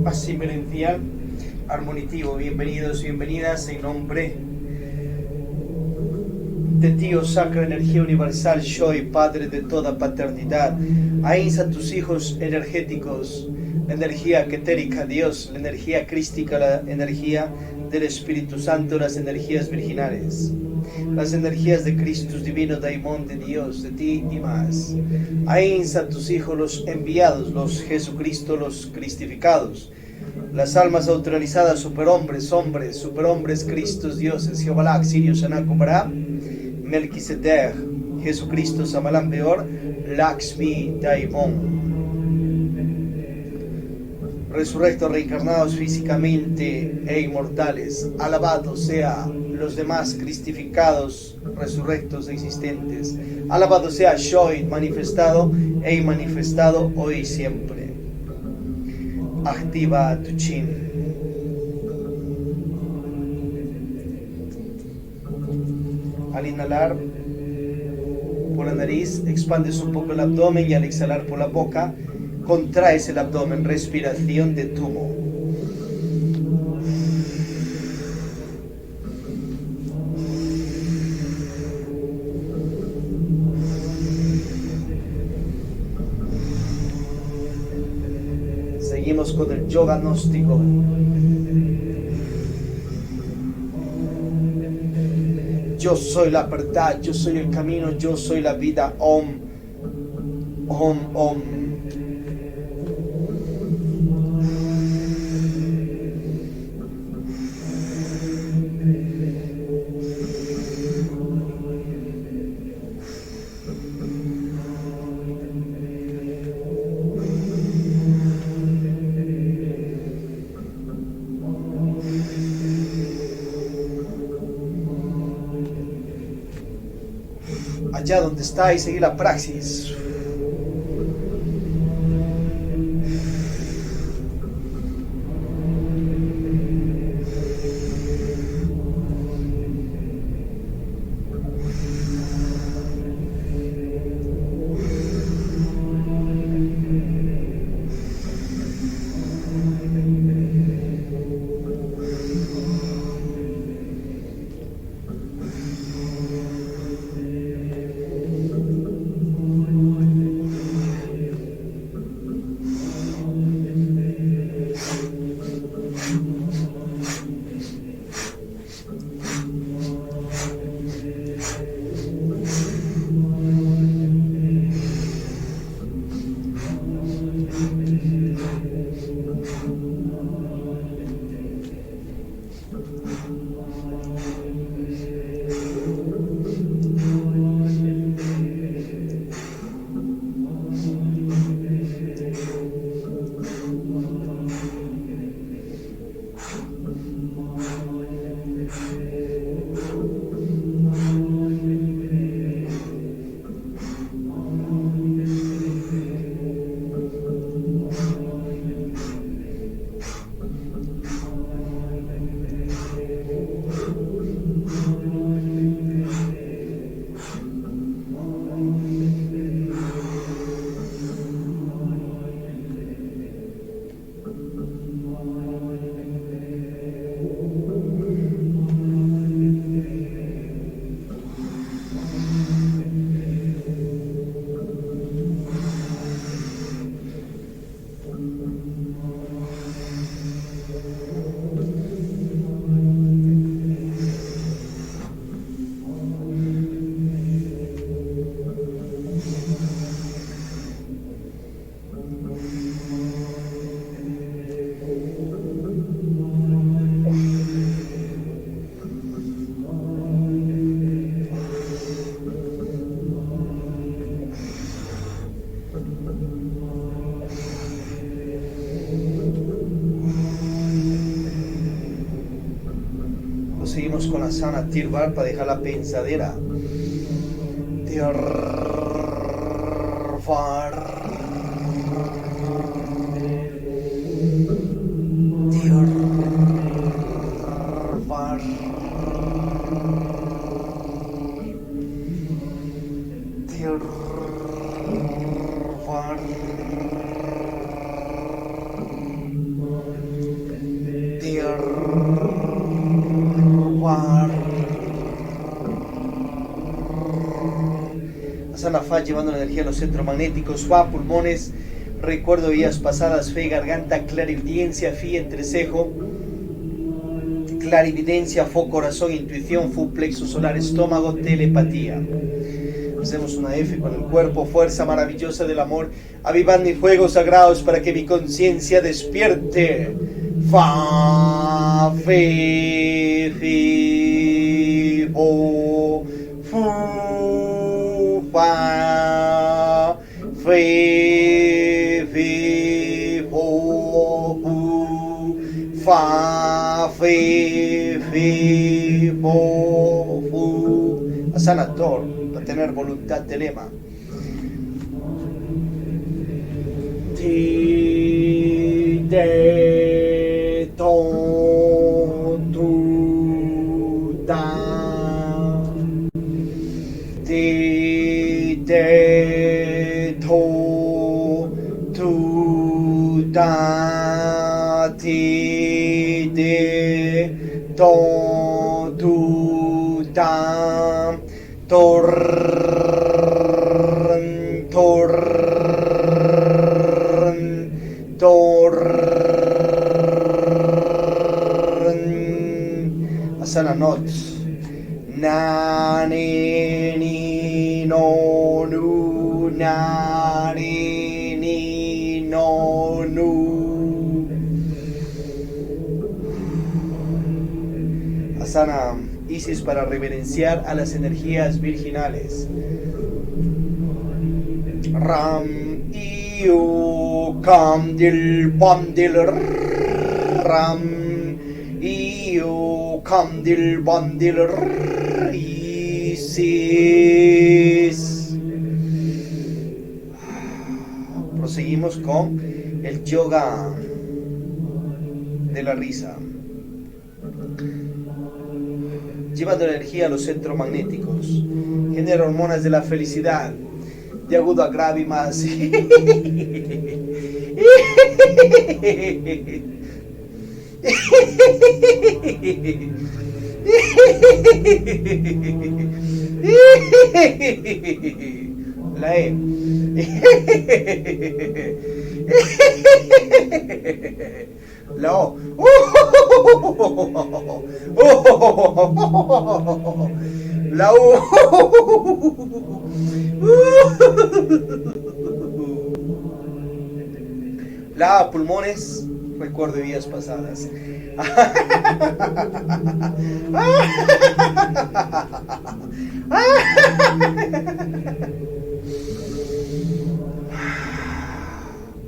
Asimerencial, armonitivo. Bienvenidos y bienvenidas en nombre de Dios, Sacra Energía Universal, Soy Padre de toda paternidad. Ahínza tus hijos energéticos, la energía ketérica, Dios, la energía crística, la energía del Espíritu Santo, las energías virginales, las energías de Cristo divino, Daimón de Dios, de ti y más. Ahínza tus hijos, los enviados, los Jesucristo, los cristificados, las almas autorizadas, superhombres, hombres, superhombres, Cristos, dioses, Jehová, Sirio, Sanakobara, Melquisedec, Jesucristo, Samalam Beor, Lakshmi, Daimon. Resurrectos, reencarnados físicamente e inmortales, alabados sea los demás cristificados, resurrectos existentes, alabado sea Shoy, manifestado e inmanifestado hoy y siempre. Activa tu chin. Al inhalar por la nariz, expandes un poco el abdomen, y al exhalar por la boca, contraes el abdomen. Respiración de Tumo. Seguimos con el yoga gnóstico. Yo soy la verdad, yo soy el camino, yo soy la vida. Om, Om, Om. Allá donde está y seguir la praxis. Seguimos con la sana Tirvar para dejar la pensadera. Tirvar. Tirvar. Tirvar. Asana Fa, llevando la energía a los centros magnéticos, Fa, pulmones, recuerdo vías pasadas, fe, garganta, clarividencia, fi, entrecejo, clarividencia, fo, corazón, intuición, fu, plexo solar, estómago, telepatía. Hacemos una F con el cuerpo, fuerza maravillosa del amor, avivad mis fuegos sagrados para que mi conciencia despierte. Fa, fe, fi, fo, fu, fa, fe, fi, fo, fu, fa, fe, fi, fo, fu. Asana Tor, para tener voluntad de lema. Ti, de, to, tu, da. Ti, de, to, tu, da. Ti, de, to, tu, da. Torn, torn, torn. Asana Not. Na, ni, ni, no, nu, na, ni, ni, no, nu. Asana Isis, para reverenciar a las energías virginales. Ram, Iu, Kam, Dil, Bam, Dil, Ram, Iu, Kam, Dil, Bam, Dil, Isis. Proseguimos con el yoga de la risa, llevando energía a los centros magnéticos, genera hormonas de la felicidad, de agudo a grave y más. La E. La O. La U. La A, pulmones, recuerdo de vidas pasadas.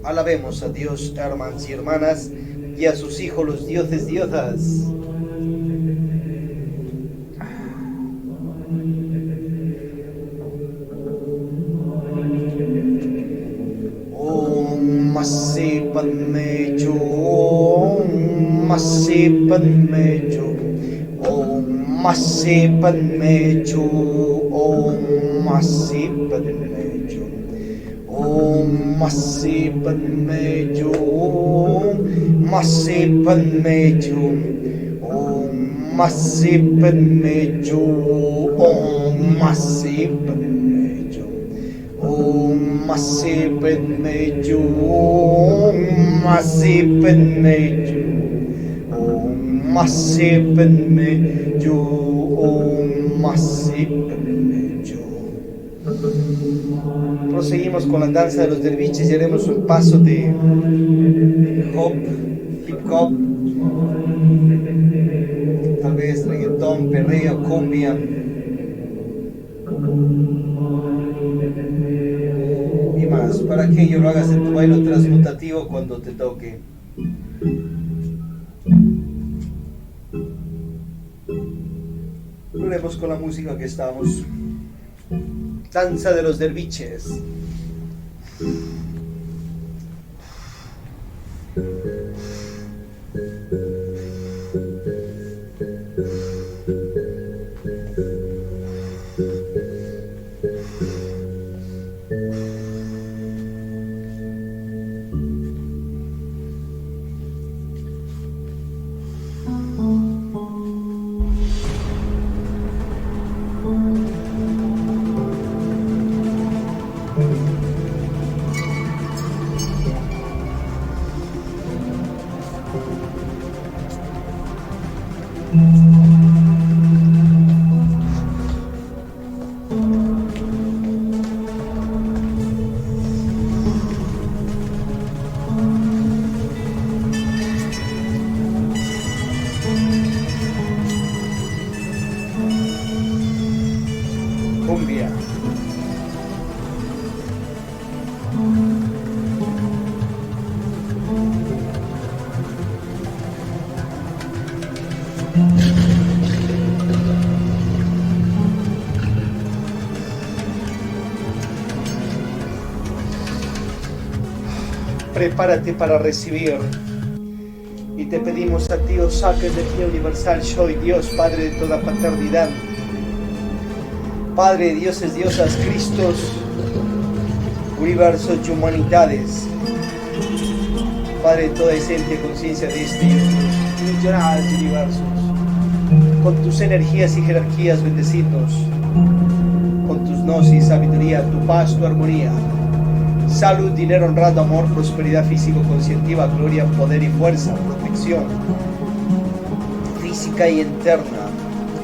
Alabemos a Dios, hermanos y hermanas, y a sus hijos, los dioses, diosas. Om Masi Padme Chu, Om Masi Padme Chu, Om Masi Padme Chu, Om Masi Padme Chu, Om Masi Padme Chu, Masi Padme Chu, Om Masi Padme Chu, Om Masi Padme Chu, Om Masi Padme Chu, Om Masi Padme Chu, Om Masi Padme Chu, Om Masi Padme Chu. Proseguimos con la danza de los derviches y haremos un paso de hop, hip hop, tal vez reggaetón, perreo, cumbia. Y más, para que ello lo hagas en tu baile transmutativo cuando te toque. Lo haremos con la música que estamos. Danza de los derviches. Cumbia. Prepárate para recibir. Y te pedimos a ti, oh Sacra Energía Universal, Soy Dios, Padre de toda paternidad, Padre de dioses, diosas, Cristos, universos y humanidades, Padre de toda esencia, conciencia de este y otros millonarios universos, con tus energías y jerarquías bendecidos, con tus gnosis, sabiduría, tu paz, tu armonía, salud, dinero, honrado, amor, prosperidad físico-conscientiva, gloria, poder y fuerza, protección física y interna,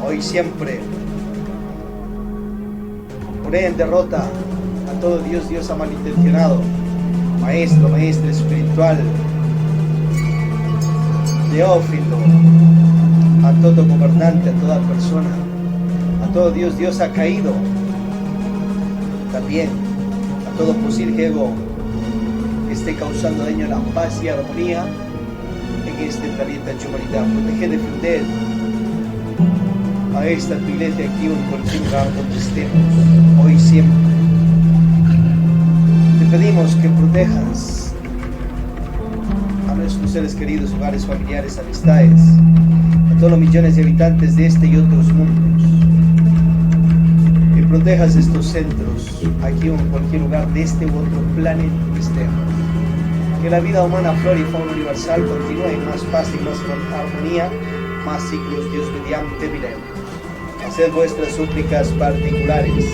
hoy y siempre. Poner en derrota a todo Dios, diosa malintencionado, maestro, maestra espiritual, teófilo, a todo gobernante, a toda persona, a todo Dios, diosa caído, también a todo posible ego que esté causando daño a la paz y armonía en este planeta de humanidad. Protege, defender a esta iglesia aquí o en cualquier lugar donde estemos, hoy y siempre. Te pedimos que protejas a nuestros seres queridos, hogares, familiares, amistades, a todos los millones de habitantes de este y otros mundos. Que protejas estos centros, aquí o en cualquier lugar de este u otro planeta que estemos. Que la vida humana, flora y fauna universal continúe en más paz y más armonía, más ciclos, Dios mediante, miremos. Haced vuestras súplicas particulares.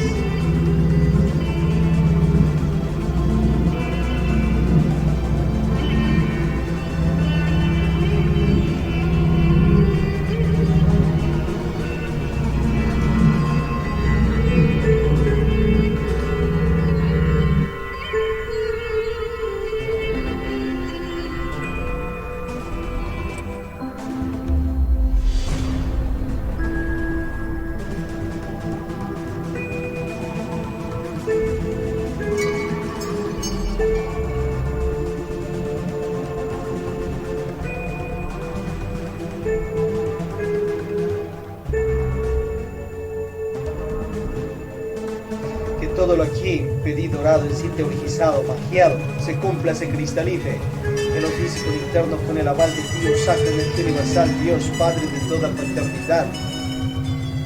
Todo lo aquí pedido, orado, en sí teologizado, magiado, se cumpla, se cristalice en lo físico e interno con el aval de Dios, Sacra Energía Universal, Dios Padre de toda paternidad,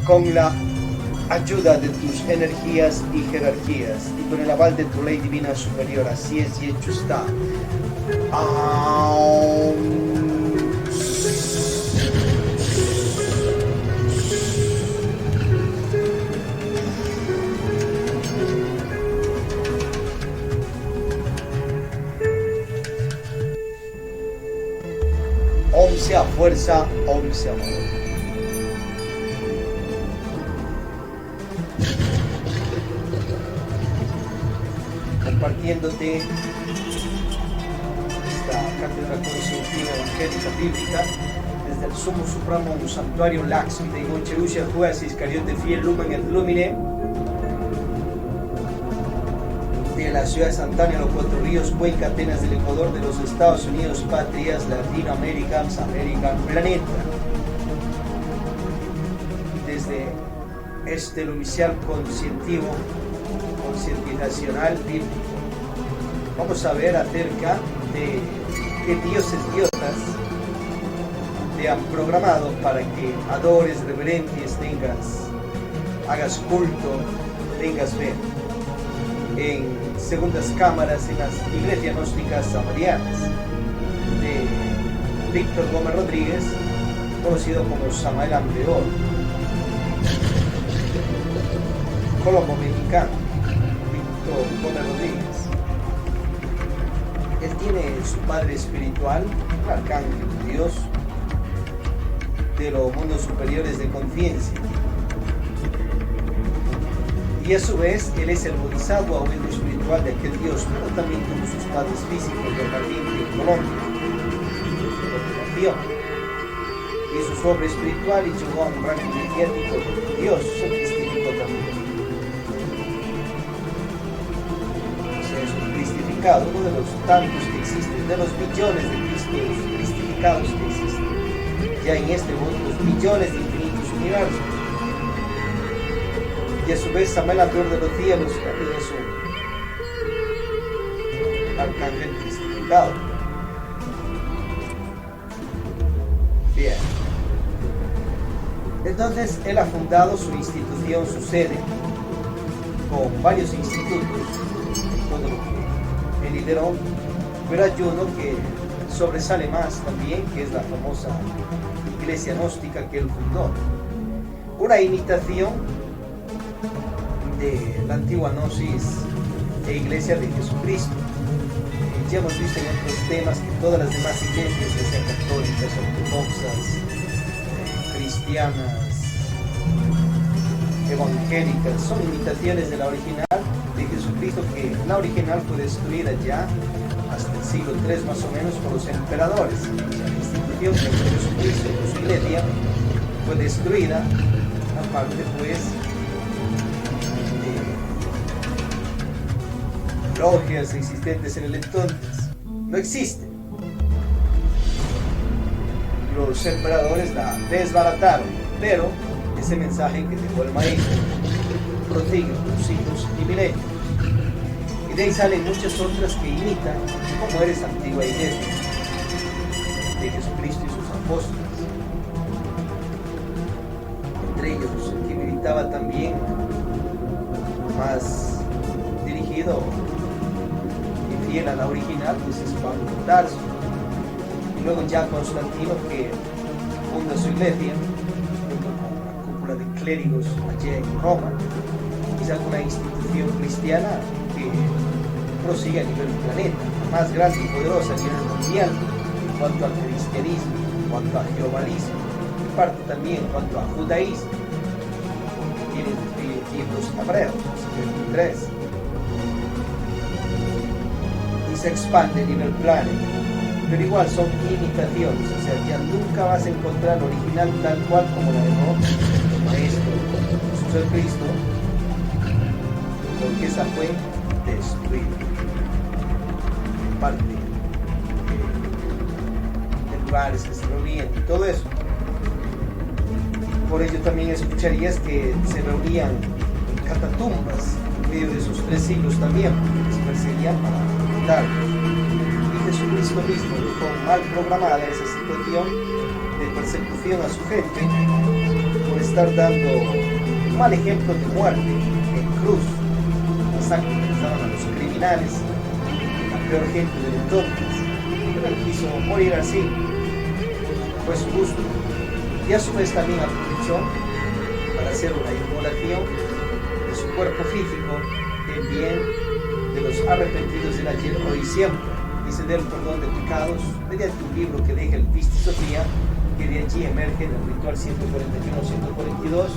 con la ayuda de tus energías y jerarquías y con el aval de tu ley divina superior. Así es y hecho está. Om sea fuerza, Om sea amor. Compartiéndote esta cátedra consultiva evangélica bíblica desde el Sumo Supremo Santuario Laxmi de Goncherusha, Juez Iscariote Fiel Lumen et Lumine, de la ciudad de Santana, los Cuatro Ríos, Cuenca, Atenas del Ecuador, de los Estados Unidos, patrias Latinoamérica, América, planeta. Desde este novicial concientizacional bíblico, vamos a ver acerca de qué dioses, diosas te han programado para que adores, reverencias, hagas culto, tengas fe. En segundas cámaras en las iglesias gnósticas samarianas de Víctor Gómez Rodríguez, conocido como Samael Ambeor. Colombo mexicano, Víctor Gómez Rodríguez. Él tiene su padre espiritual, el arcángel Dios, de los mundos superiores de conciencia. Y a su vez, él es el bodhisattva o el espiritual de aquel Dios, pero también tuvo sus padres físicos de jardín en Colombia, donde nació. Hizo su obra espiritual y llegó a un rango energético de Dios, se cristificó también. O sea, es un cristificado, uno de los tantos que existen, de los millones de Cristos cristificados que existen. Ya en este mundo, los millones de infinitos universos. Y a su vez Samuel Abrior de los cielos también es un arcángel cristificado. Bien. Entonces él ha fundado su institución, su sede, con varios institutos, todo lo que él lideró, pero hay uno que sobresale más también, que es la famosa iglesia gnóstica que él fundó. Una imitación de la antigua gnosis e iglesia de Jesucristo. Ya hemos visto en otros temas que todas las demás iglesias, ya sean católicas, ortodoxas, cristianas, evangélicas, son imitaciones de la original de Jesucristo, que la original fue destruida ya hasta el siglo III más o menos por los emperadores. La institución de Jesucristo, su iglesia, fue destruida, aparte pues logias existentes en el entonces. No existen. Los emperadores la desbarataron, pero ese mensaje que dejó el maestro prosigue por siglos y milenios. Y de ahí salen muchas otras que imitan como era esa antigua iglesia de Jesucristo y sus apóstoles. Entre ellos, que militaba también más dirigido y fiel a la original, pues es Pablo de Tarso. Y luego ya Constantino, que funda su iglesia junto con una cúpula de clérigos allí en Roma, y saca una institución cristiana que prosigue a nivel planeta, la más grande y poderosa a nivel mundial en cuanto al cristianismo, en cuanto a jehovanismo, y parte también en cuanto a judaísmo, porque tiene libros hebreos, 23, y se expande a nivel planeta. Pero igual son imitaciones, o sea, ya nunca vas a encontrar la original tal cual como la dejó el maestro Jesucristo, porque esa fue destruida. Parte de lugares que se reunían y todo eso. Por ello también escucharías que se reunían en catatumbas en medio de esos 3 siglos también, porque les perseguían para matarlos. Jesucristo mismo dejó mal programada esa situación de persecución a su gente por estar dando un mal ejemplo de muerte en cruz, masacre que les daban a los criminales, la peor gente del entonces. Pero él quiso morir así, fue su gusto, y a su vez también aprovechó para hacer una inmolación de su cuerpo físico en bien de los arrepentidos del ayer, hoy y siempre. Se dé el perdón de pecados mediante un libro que deja el Pisti Sofía, que de allí emerge en el ritual 141-142,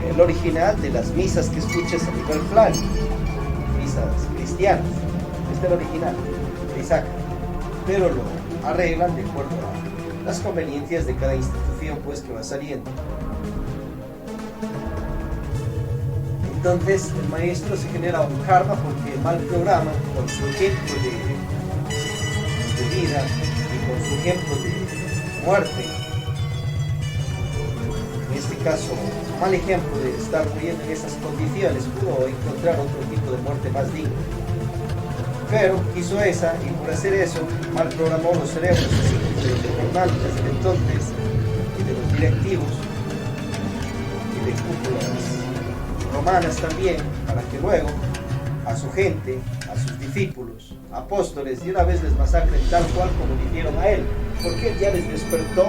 el original de las misas que escuchas a nivel plano, misas cristianas. Este es el original, de saca, pero lo arreglan de acuerdo a las conveniencias de cada institución pues que va saliendo. Entonces el maestro se genera un karma porque mal programa con su ejemplo de vida y con su ejemplo de muerte. En este caso, mal ejemplo de estar muriendo en esas condiciones, pudo encontrar otro tipo de muerte más digna. Pero hizo esa, y por hacer eso, mal programó los cerebros de los gobernantes del entonces y de los directivos y de cúpulas romanas también, para que luego a su gente, a sus discípulos, apóstoles, de una vez les masacren tal cual como le hicieron a él, porque él ya les despertó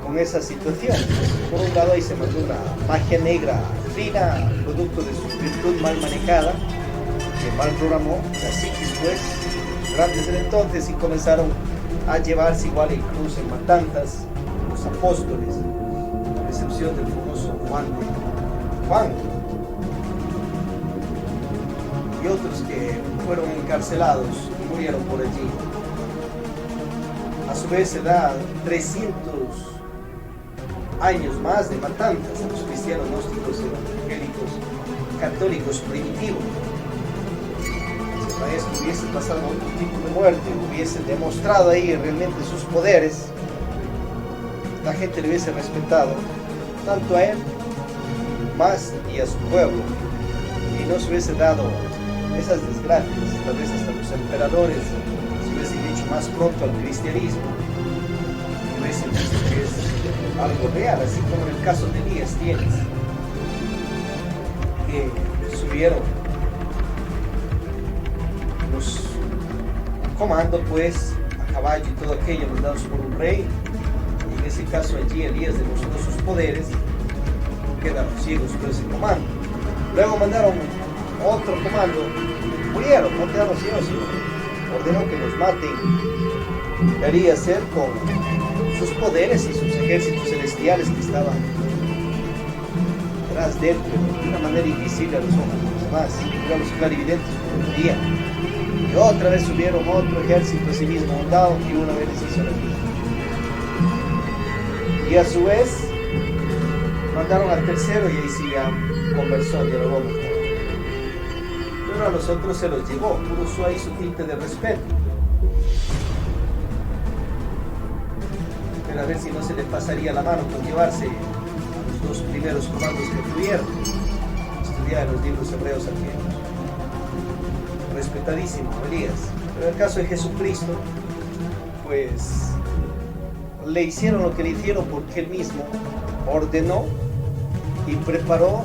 con esa situación. Por un lado ahí se mandó una magia negra fina, producto de su virtud mal manejada, que mal programó la psiquis pues, grandes del entonces, y comenzaron a llevarse igual en cruz, en matanzas, los apóstoles, a excepción del famoso Juan, y otros que fueron encarcelados y murieron por allí. A su vez se da 300 años más de matanzas a los cristianos gnósticos, evangélicos, católicos primitivos. Si el maestro hubiese pasado otro tipo de muerte, hubiese demostrado ahí realmente sus poderes, la gente le hubiese respetado tanto a él más y a su pueblo, y no se hubiese dado esas desgracias. Tal vez hasta los emperadores se hubiesen hecho más pronto al cristianismo, y hubiesen visto que es algo real, así como en el caso de Elías tienes, que subieron los comandos pues a caballo y todo aquello mandados por un rey, y en ese caso allí Elías demostró sus poderes, quedaron ciegos por ese comando. Luego mandaron otro comando, murieron, no quedaron ciegos, sino ordenó que los maten. Quería hacer con sus poderes y sus ejércitos celestiales que estaban tras de él, pero de una manera invisible a los ojos de los demás, eran los clarividentes como veían. Y otra vez subieron otro ejército así mismo montado, y una vez les hizo la misma. Y a su vez mandaron al tercero, y ahí sí ya conversó, dialogó mejor. Pero a los otros se los llevó, puso ahí su tinte de respeto. Pero a ver si no se le pasaría la mano con llevarse a los dos primeros comandos que tuvieron. Estudiar los libros hebreos antiguos. Respetadísimo, Elías. Pero en el caso de Jesucristo, pues le hicieron lo que le hicieron porque él mismo ordenó y preparó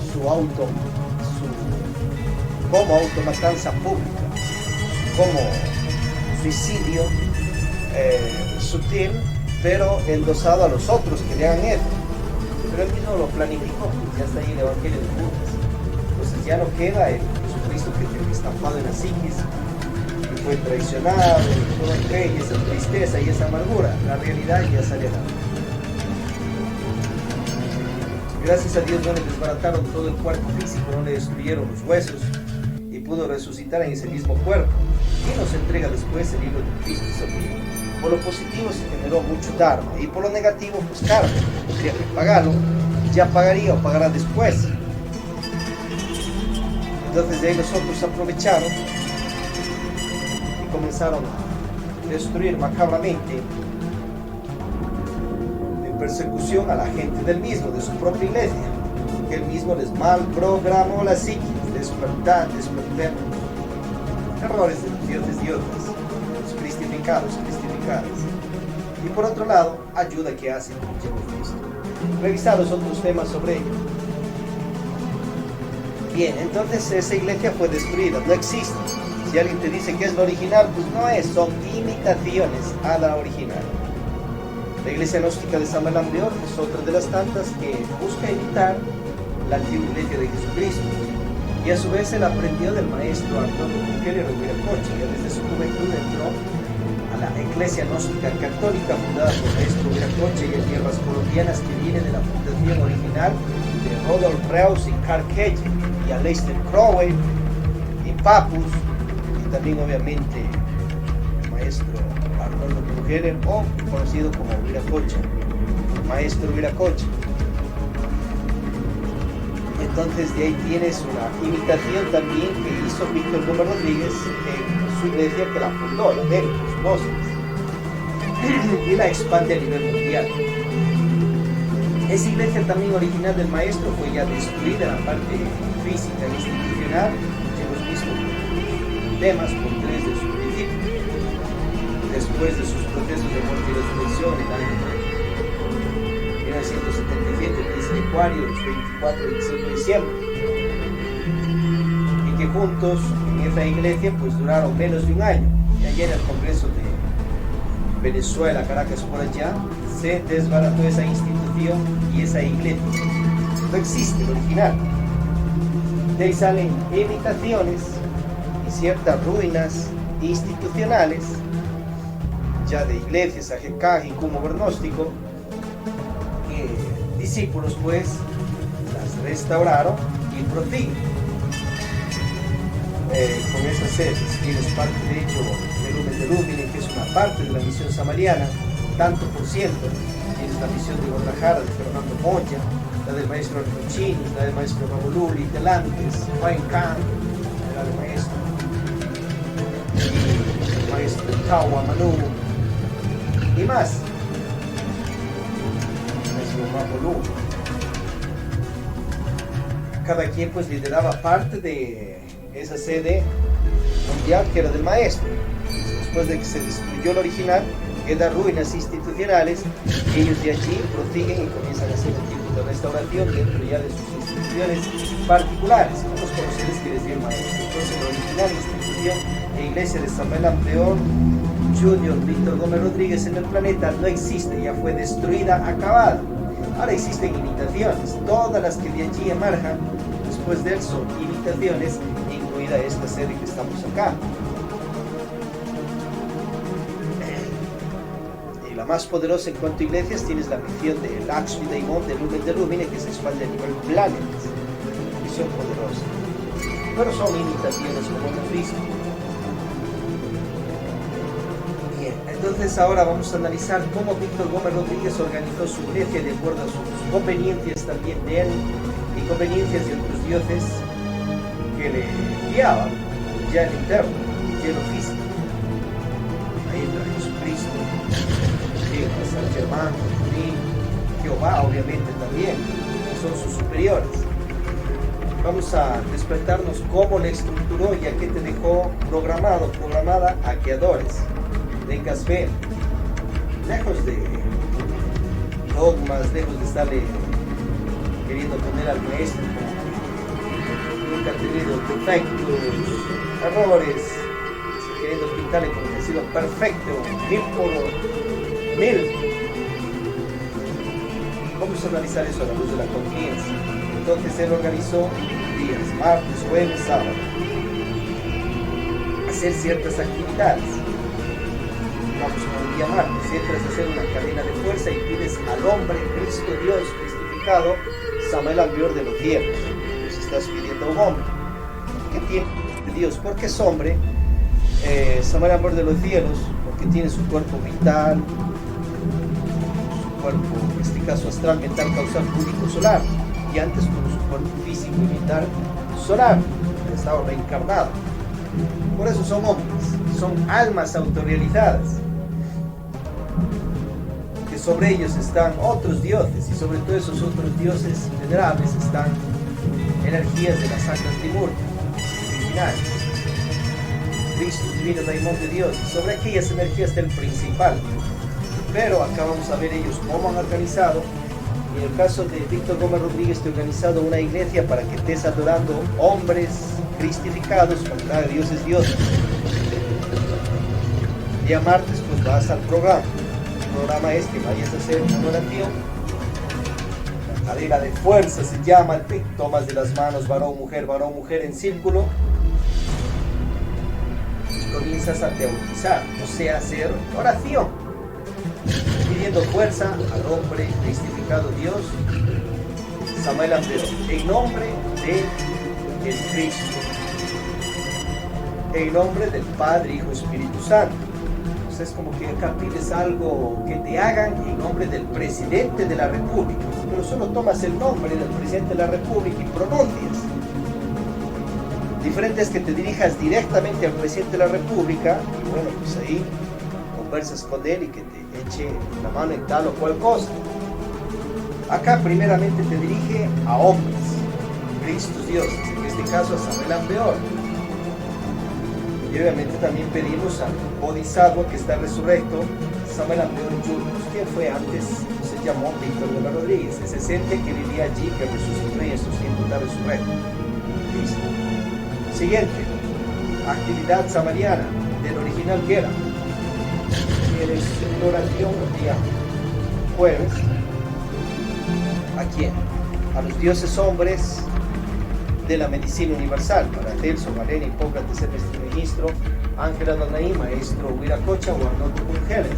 como automatanza pública, como suicidio sutil, pero endosado a los otros que le hagan eso. Pero él mismo lo planificó, ya está ahí el Evangelio de Judas. Entonces ya no queda el Jesucristo que quedó estampado en la psiquis, que fue traicionado, y todo aquello, y esa tristeza y esa amargura. La realidad ya sale a la luz. Gracias a Dios no le desbarataron todo el cuerpo físico, no le destruyeron los huesos, y pudo resucitar en ese mismo cuerpo. Y nos entrega después el libro de Cristo. Por lo positivo se generó mucho dharma, y por lo negativo pues karma, tendría que pagarlo, ya pagaría o pagará después. Entonces de ahí los otros aprovecharon y comenzaron a destruir macabramente, en persecución a la gente del mismo, de su propia iglesia, que él mismo les mal programó la psiquis, despertar, errores de los dioses y otros, los cristificados. Y por otro lado, ayuda que hacen, ya hemos visto. Revisar los otros temas sobre ello. Bien, entonces esa iglesia fue destruida, no existe. Si alguien te dice que es la original, pues no es, son imitaciones a la original. La iglesia gnóstica de San Balaam de Or es otra de las tantas que busca imitar la antigua iglesia de Jesucristo. Y a su vez él aprendió del maestro Antonio Buquerero de Viracocha, y desde su juventud entró a la iglesia gnóstica católica fundada por el maestro Viracocha y en tierras colombianas, que viene de la fundación original de Rodolphe Reus y Carl Kegel, y Aleister Crowell y Papus, y también obviamente el maestro Arnoldo Buquerero, o conocido como Viracocha, el maestro Viracocha. Entonces de ahí tienes una imitación también que hizo Víctor Gómez Rodríguez en su iglesia, que la fundó, la de los Gnósticos, y la expande a nivel mundial. Esa iglesia también original del maestro fue ya destruida en la parte física e institucional, que hemos visto temas por tres de sus principios, después de sus procesos de muerte y resurrección en el año 1977, el 15 de Acuario, los 24 y 25 de diciembre, y que juntos en esa iglesia pues duraron menos de un año. Y ayer en el congreso Venezuela, Caracas, por allá, se desbarató esa institución y esa iglesia. No existe el original. De ahí salen imitaciones y ciertas ruinas institucionales, ya de iglesias, Ajecaj y como gnóstico, que discípulos pues las restauraron y prosiguen con esas sedes. Tienes parte de hecho de Lumen de Lumine, que es una parte de la misión samariana, tanto por ciento. Tienes la misión de Guadalajara, de Fernando Moya, la del maestro Arcochini, la del maestro Rabululi, Telantes, Juan Khan, la del maestro, y el maestro Tawa Manu, y más. El maestro Rabulú. Cada quien pues lideraba parte de esa sede mundial que era del maestro. Después de que se destruyó el original, queda ruinas institucionales, y ellos de allí prosiguen y comienzan a hacer un tipo de restauración dentro ya de sus instituciones particulares, como los conoceres que les dio el maestro. Entonces la original institución e iglesia de Samuel Ampeor Jr. Víctor Gómez Rodríguez en el planeta no existe, ya fue destruida, acabada. Ahora existen imitaciones, todas las que de allí emerjan después de él son imitaciones, incluida esta sede que estamos acá. Y la más poderosa en cuanto a iglesias tienes la misión de Lakshmi Daimon de Lumen de Lumine, que se expande a nivel planetas, misión poderosa. Pero son imitaciones como hemos visto. Bien, entonces ahora vamos a analizar cómo Víctor Gómez Rodríguez organizó su iglesia de acuerdo a sus conveniencias también de él y conveniencias de otros dioses que le guiaban ya en interno y en lo físico. Ahí entra Jesucristo, San Germán, Jehová obviamente también, que son sus superiores. Vamos a despertarnos cómo le estructuró y a qué te dejó programada a que adores, tengas fe, lejos de dogmas, lejos de estarle queriendo poner al maestro, nunca ha tenido defectos, errores, queriendo pintarle como que ha sido perfecto, 1000 por 1000. Vamos a analizar eso a la luz de la conciencia. Entonces él organizó días, martes, jueves, sábado, hacer ciertas actividades. Vamos con el día martes, entras a hacer una cadena de fuerza y pides al hombre, Cristo Dios cristificado, Samuel Ampeor de los cielos. Pues estás pidiendo a un hombre. ¿Qué tiene de Dios? Porque es hombre, Samuel Ampeor de los cielos, porque tiene su cuerpo vital, su cuerpo, en este caso astral, mental, causal, público, solar, y antes con su cuerpo físico y mental solar, estado reencarnado. Por eso son hombres, son almas autorrealizadas, que sobre ellos están otros dioses, y sobre todos esos otros dioses venerables están energías de las sacras limurgias, originales, Cristo, divino Daimon de Dios, y sobre aquellas energías del principal. Pero acá vamos a ver ellos cómo han organizado. En el caso de Víctor Gómez Rodríguez, te he organizado una iglesia para que estés adorando hombres cristificados, como dioses dioses. Día martes pues vas al programa. El programa es que vayas a hacer una oración. La cadena de fuerza se llama, te tomas de las manos varón, mujer en círculo. Y comienzas a teorizar, o sea, hacer oración, pidiendo fuerza al hombre cristificado Dios, Samuel Ampeor, en nombre de el Cristo, en nombre del Padre, Hijo, Espíritu Santo. Entonces es como que acá pides algo que te hagan en nombre del presidente de la República, pero solo tomas el nombre del presidente de la República y pronuncias. Diferente es que te dirijas directamente al presidente de la República, y bueno, pues ahí conversas con él y que te eche la mano en tal o cual cosa. Acá primeramente te dirige a hombres, Cristo dioses, en este caso a Samuel Ampeor. Y obviamente también pedimos al Bodhisattva que está resurrecto, Samuel Ampeor Jr., quien fue antes, se llamó Víctor Gómez Rodríguez, ese ente que vivía allí, que resucitó y en estos tiempos está resurrecto. Listo. Siguiente, actividad samariana, del original que era. tienes una oración el día jueves. ¿A quién? A los dioses hombres de la medicina universal, para Celso, Galena, Hipócrates, Hermes Trismegisto, Ángel Adonai, Maestro Huiracocha o Arnoldo Congelen.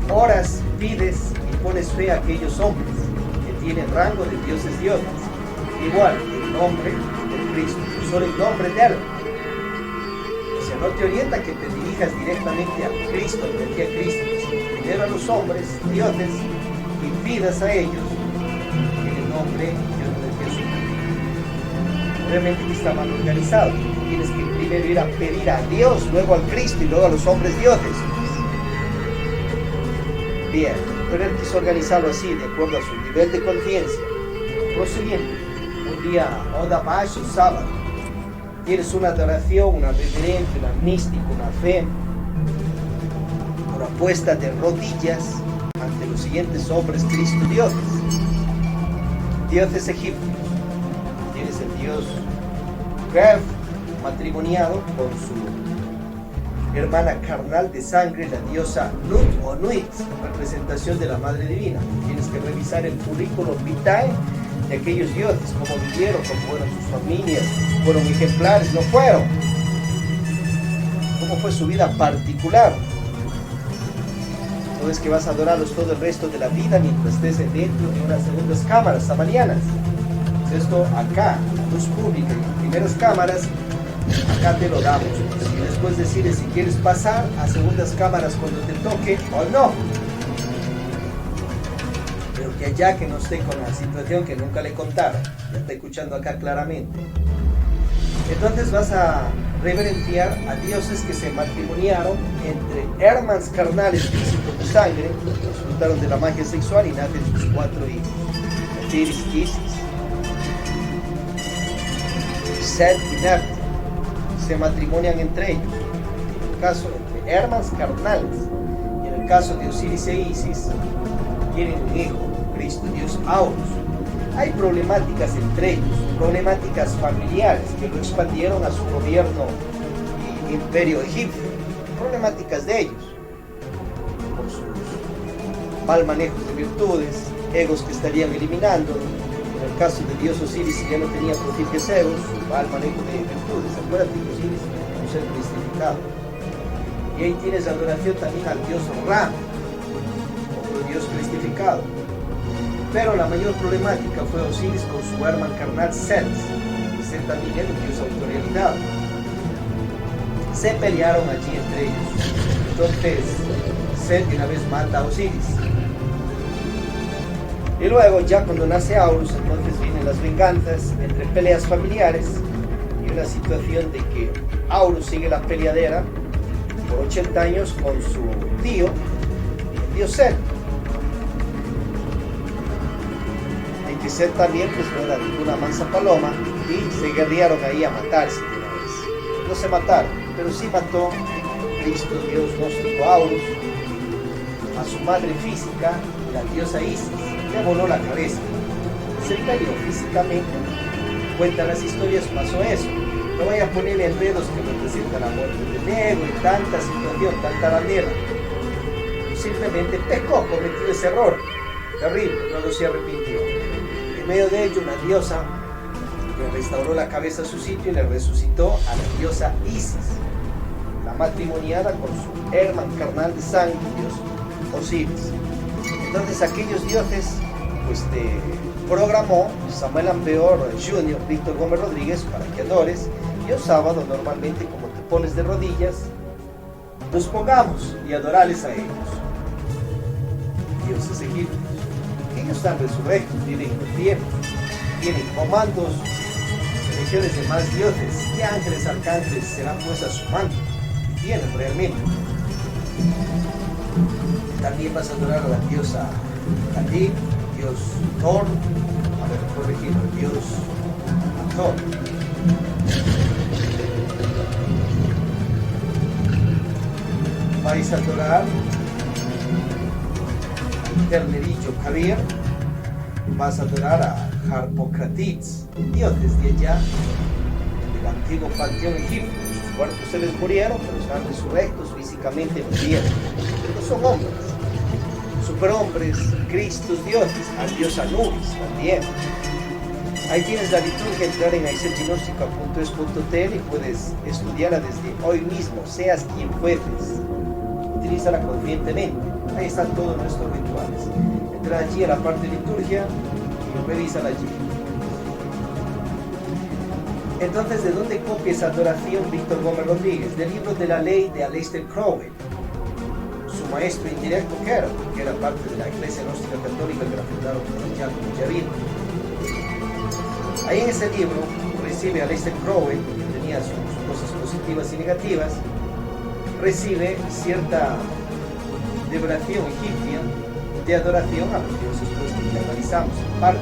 Oras, pides y pones fe a aquellos hombres que tienen rango de dioses. Igual, el nombre de Cristo, solo el nombre de Él. O sea, no te orienta que te dirijas directamente a Cristo, a Cristo, sino primero a los hombres, dioses, y pidas a ellos en el nombre de Jesús. Obviamente que está mal organizado. Tienes que primero ir a pedir a Dios, luego al Cristo y luego a los hombres dioses. Bien, pero él quiso organizarlo así, de acuerdo a su nivel de conciencia. Prosiguiente, un día, Oda Bash, un sábado, tienes una adoración, una reverencia, una mística, una fe, por apuesta de rodillas ante los siguientes hombres Cristo dioses. Dioses egipcios. Tienes el dios Gref, matrimoniado con su hermana carnal de sangre, la diosa Nut o Nuit, representación de la Madre Divina. Tienes que revisar el currículum vitae de aquellos dioses, cómo vivieron, cómo fueron sus familias, fueron ejemplares, no fueron, cómo fue su vida particular. No es que vas a adorarlos todo el resto de la vida mientras estés dentro de unas segundas cámaras samarianas. Esto acá, la luz pública y las primeras cámaras, acá te lo damos. Y después decides si quieres pasar a segundas cámaras cuando te toque o no. Pero que allá que no esté con la situación que nunca le contaron, ya está escuchando acá claramente. Entonces vas a reverenciar a dioses que se matrimoniaron entre hermanos carnales físicos de sangre, disfrutaron de la magia sexual y nacen sus 4 hijos. Osiris, Isis, Set y Nert se matrimonian entre ellos. En el caso entre hermanos carnales y en el caso de Osiris e Isis tienen un hijo, Cristo, Dios Aurus. Hay problemáticas entre ellos, problemáticas familiares que lo expandieron a su gobierno y imperio egipcio, problemáticas de ellos, por sus mal manejos de virtudes, egos que estarían eliminando. En el caso de Dios Osiris ya no tenía propios egos, su mal manejo de virtudes. Acuérdate que Osiris es un ser cristificado. Y ahí tienes adoración también al Dios Ra, otro Dios cristificado. Pero la mayor problemática fue Osiris con su hermano carnal Set. Set también era un dios autoridad. Se pelearon allí entre ellos. Entonces Set de una vez mata a Osiris. Y luego ya cuando nace Aurus, entonces vienen las venganzas entre peleas familiares y una situación de que Aurus sigue la peleadera por 80 años con su tío, el dios Set. Que Set también pues no era ninguna mansa paloma y se guerrearon ahí a matarse de una vez. No se mataron, pero sí mató Cristo, Dios gnóstico Aurus, a su madre física, la diosa Isis, le voló la cabeza. Se cayó físicamente, cuentan las historias, pasó eso. No voy a poner enredos que representan la muerte del negro y tanta situación, tanta bandera. Simplemente pecó, cometió ese error terrible, luego se arrepintió. En medio de ello, una diosa le restauró la cabeza a su sitio y le resucitó a la diosa Isis, la matrimoniada con su hermano carnal de sangre, Dios Osiris. Entonces aquellos dioses pues te programó Samuel Ampeor Jr., Víctor Gómez Rodríguez, para que adores. Y el sábado normalmente, como te pones de rodillas, nos pongamos y adorarles a ellos, dioses egipcios. Ellos están resurrectos, tienen tiempo, tienen comandos, legiones de más dioses. ¿Qué ángeles, arcángeles serán pues a su mando? Y tienen realmente. También vas a adorar a la diosa Kati, Dios Thor, a ver, corregirlo, Dios Thor. Vais a adorar ternerillo Kabir, vas a adorar a Harpocrates, dioses de allá, del antiguo panteón egipcio. Sus cuerpos se les murieron, pero están resurrectos, físicamente no vieron. Los son hombres, superhombres, Cristos, dioses, al dios Anubis también. Ahí tienes la liturgia, entrar en aiselginóstica.es.tl y puedes estudiarla desde hoy mismo, seas quien puedes. Utilízala conscientemente. Ahí están todos nuestros rituales. Entra allí a la parte de liturgia y revísala allí. Entonces, ¿de dónde copia esa adoración Víctor Gómez Rodríguez? Del libro de la ley de Aleister Crowell, su maestro indirecto que era parte de la Iglesia Gnóstica Católica que la fundaron con Giacomo Giavino. Ahí en ese libro recibe Aleister Crowell, que tenía sus cosas positivas y negativas, recibe cierta devoración egipcia de adoración a los dioses pues, que analizamos en parte,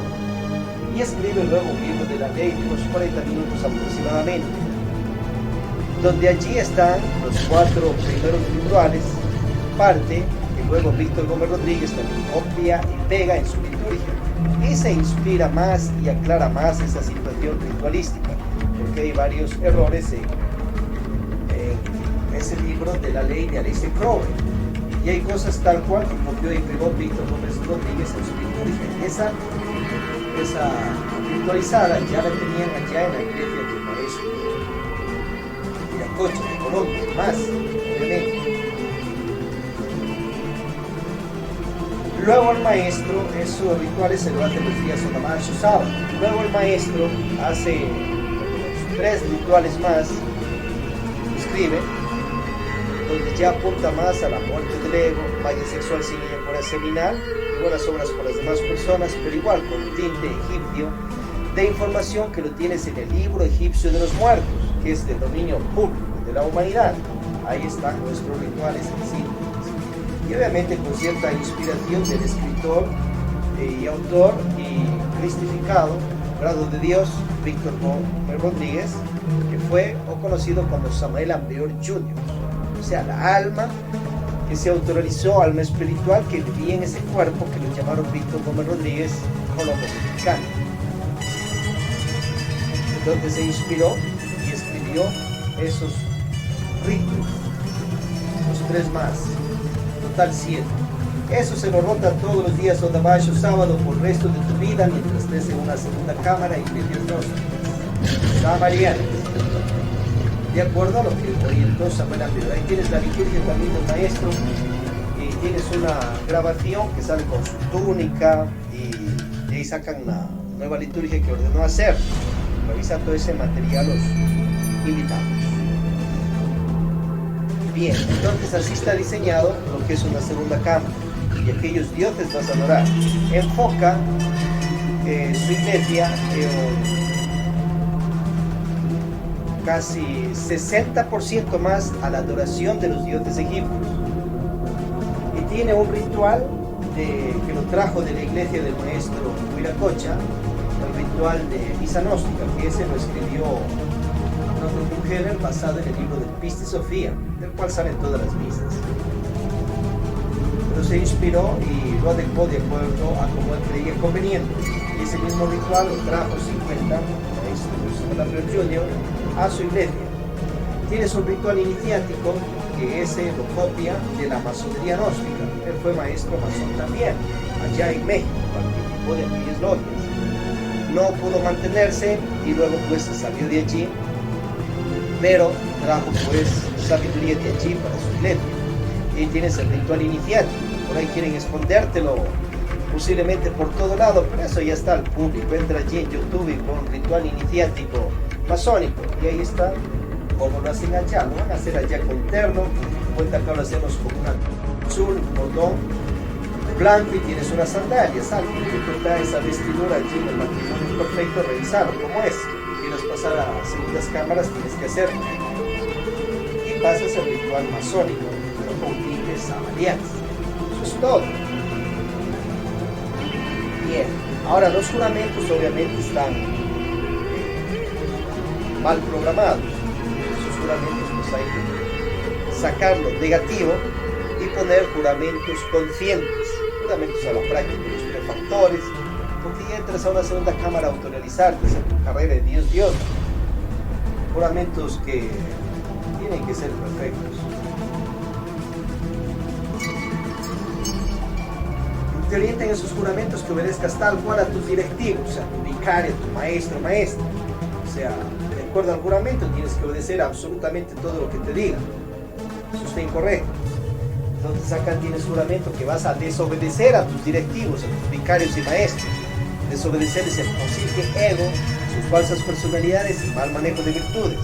y escribe luego un libro de la ley de unos 40 minutos aproximadamente, donde allí están los 4 primeros rituales, parte que luego Víctor Gómez Rodríguez también copia y pega en su liturgia, y se inspira más y aclara más esa situación ritualística, porque hay varios errores en ese libro de la ley de Aleister Crowell, y hay cosas tal cual que copió y pegó Víctor Gómez Rodríguez en su liturgia. Esa ritualizada ya la tenían allá en la iglesia del maestro Viracocha de Colombia, más obviamente. Luego el maestro, esos rituales se lo hace los días Sonamancho sábado. Luego el maestro hace 3 rituales más, escribe, donde ya apunta más a la muerte del ego, falla sexual sin ella seminal y buenas obras por las demás personas, pero igual con tinte egipcio de información que lo tienes en el libro egipcio de los muertos, que es de dominio público de la humanidad. Ahí están nuestros rituales en síntesis. Y obviamente con cierta inspiración del escritor y autor y cristificado, grado de Dios, Víctor Gómez Rodríguez, que fue o conocido como Samael Ambeor Jr., o sea, la alma que se autorrealizó, alma espiritual que vivía en ese cuerpo que lo llamaron Víctor Gómez Rodríguez, Colombo Mexicano. Entonces se inspiró y escribió esos ritos, los 3 más, total 7. Eso se lo rota todos los días o de mayo, sábado, por el resto de tu vida, mientras estés en una segunda cámara y medios gnósticos. Samarianos. De acuerdo a lo que orientó Samuel Ambeor. Ahí tienes la liturgia también del maestro y tienes una grabación que sale con su túnica y de ahí sacan una nueva liturgia que ordenó hacer. Revisa todo ese material, los invitamos. Bien, entonces así está diseñado lo que es una segunda cámara y aquellos dioses vas a adorar. Enfoca su iglesia casi 60% más a la adoración de los dioses egipcios. Y tiene un ritual que lo trajo de la iglesia del maestro Viracocha, el ritual de misa gnóstica, que ese lo escribió Norman Heller basado en el libro de Piste Sofía, del cual salen todas las misas. Pero se inspiró y lo adecuó de acuerdo a como él creía conveniente. Y ese mismo ritual lo trajo 50 maestros Junior a su iglesia. Tienes un ritual iniciático que ese lo copia de la masonería gnóstica. Él fue maestro masón también, allá en México, participó de aquellas logias. No pudo mantenerse y luego pues salió de allí, pero trajo pues sabiduría de allí para su iglesia. Y tienes el ritual iniciático, por ahí quieren escondértelo posiblemente por todo lado, pero eso ya está al público. Entra allí en YouTube y pon ritual iniciático masónico y ahí está como lo hacen allá. Lo van a hacer allá con terno, cuenta acá lo hacemos con una azul, un cordón blanco y tienes unas sandalias. Alguien que te da esa vestidura allí en el matrimonio perfecto, revisarlo como es. Quieres pasar a segundas cámaras, tienes que hacerlo y pasas el ritual masónico con tintes samarianos. Eso es todo. Bien, ahora los juramentos obviamente están mal programados. Esos juramentos pues hay que sacarlo negativo y poner juramentos conscientes, juramentos a la práctica, los prefactores, porque ya entras a una segunda cámara a autorrealizarte, hacer tu carrera de Dios, juramentos que tienen que ser perfectos. te orienta en esos juramentos que obedezcas tal cual a tus directivos, a tu vicario, a tu maestro, maestra. O sea, de acuerdo al juramento tienes que obedecer absolutamente todo lo que te diga. Eso está incorrecto. Entonces acá tienes juramento que vas a desobedecer a tus directivos, a tus vicarios y maestros. Desobedecerles el posible ego, sus falsas personalidades y mal manejo de virtudes.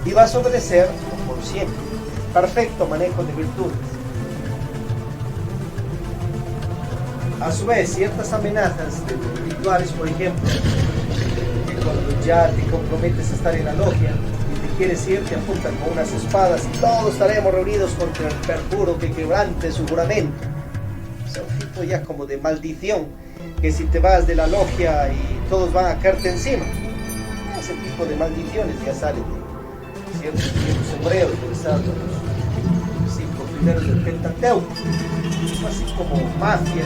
Y vas a obedecer, como siempre, perfecto manejo de virtudes. A su vez, ciertas amenazas de los rituales, por ejemplo, que cuando ya te comprometes a estar en la logia y te quieres ir, te apuntan con unas espadas y todos estaremos reunidos contra el perjuro que quebrante su juramento. O sea, un tipo ya como de maldición, que si te vas de la logia y todos van a caerte encima. Ese tipo de maldiciones ya salen de ciertos libros hebreos, los 5 primeros del Pentateuco, así como mafia,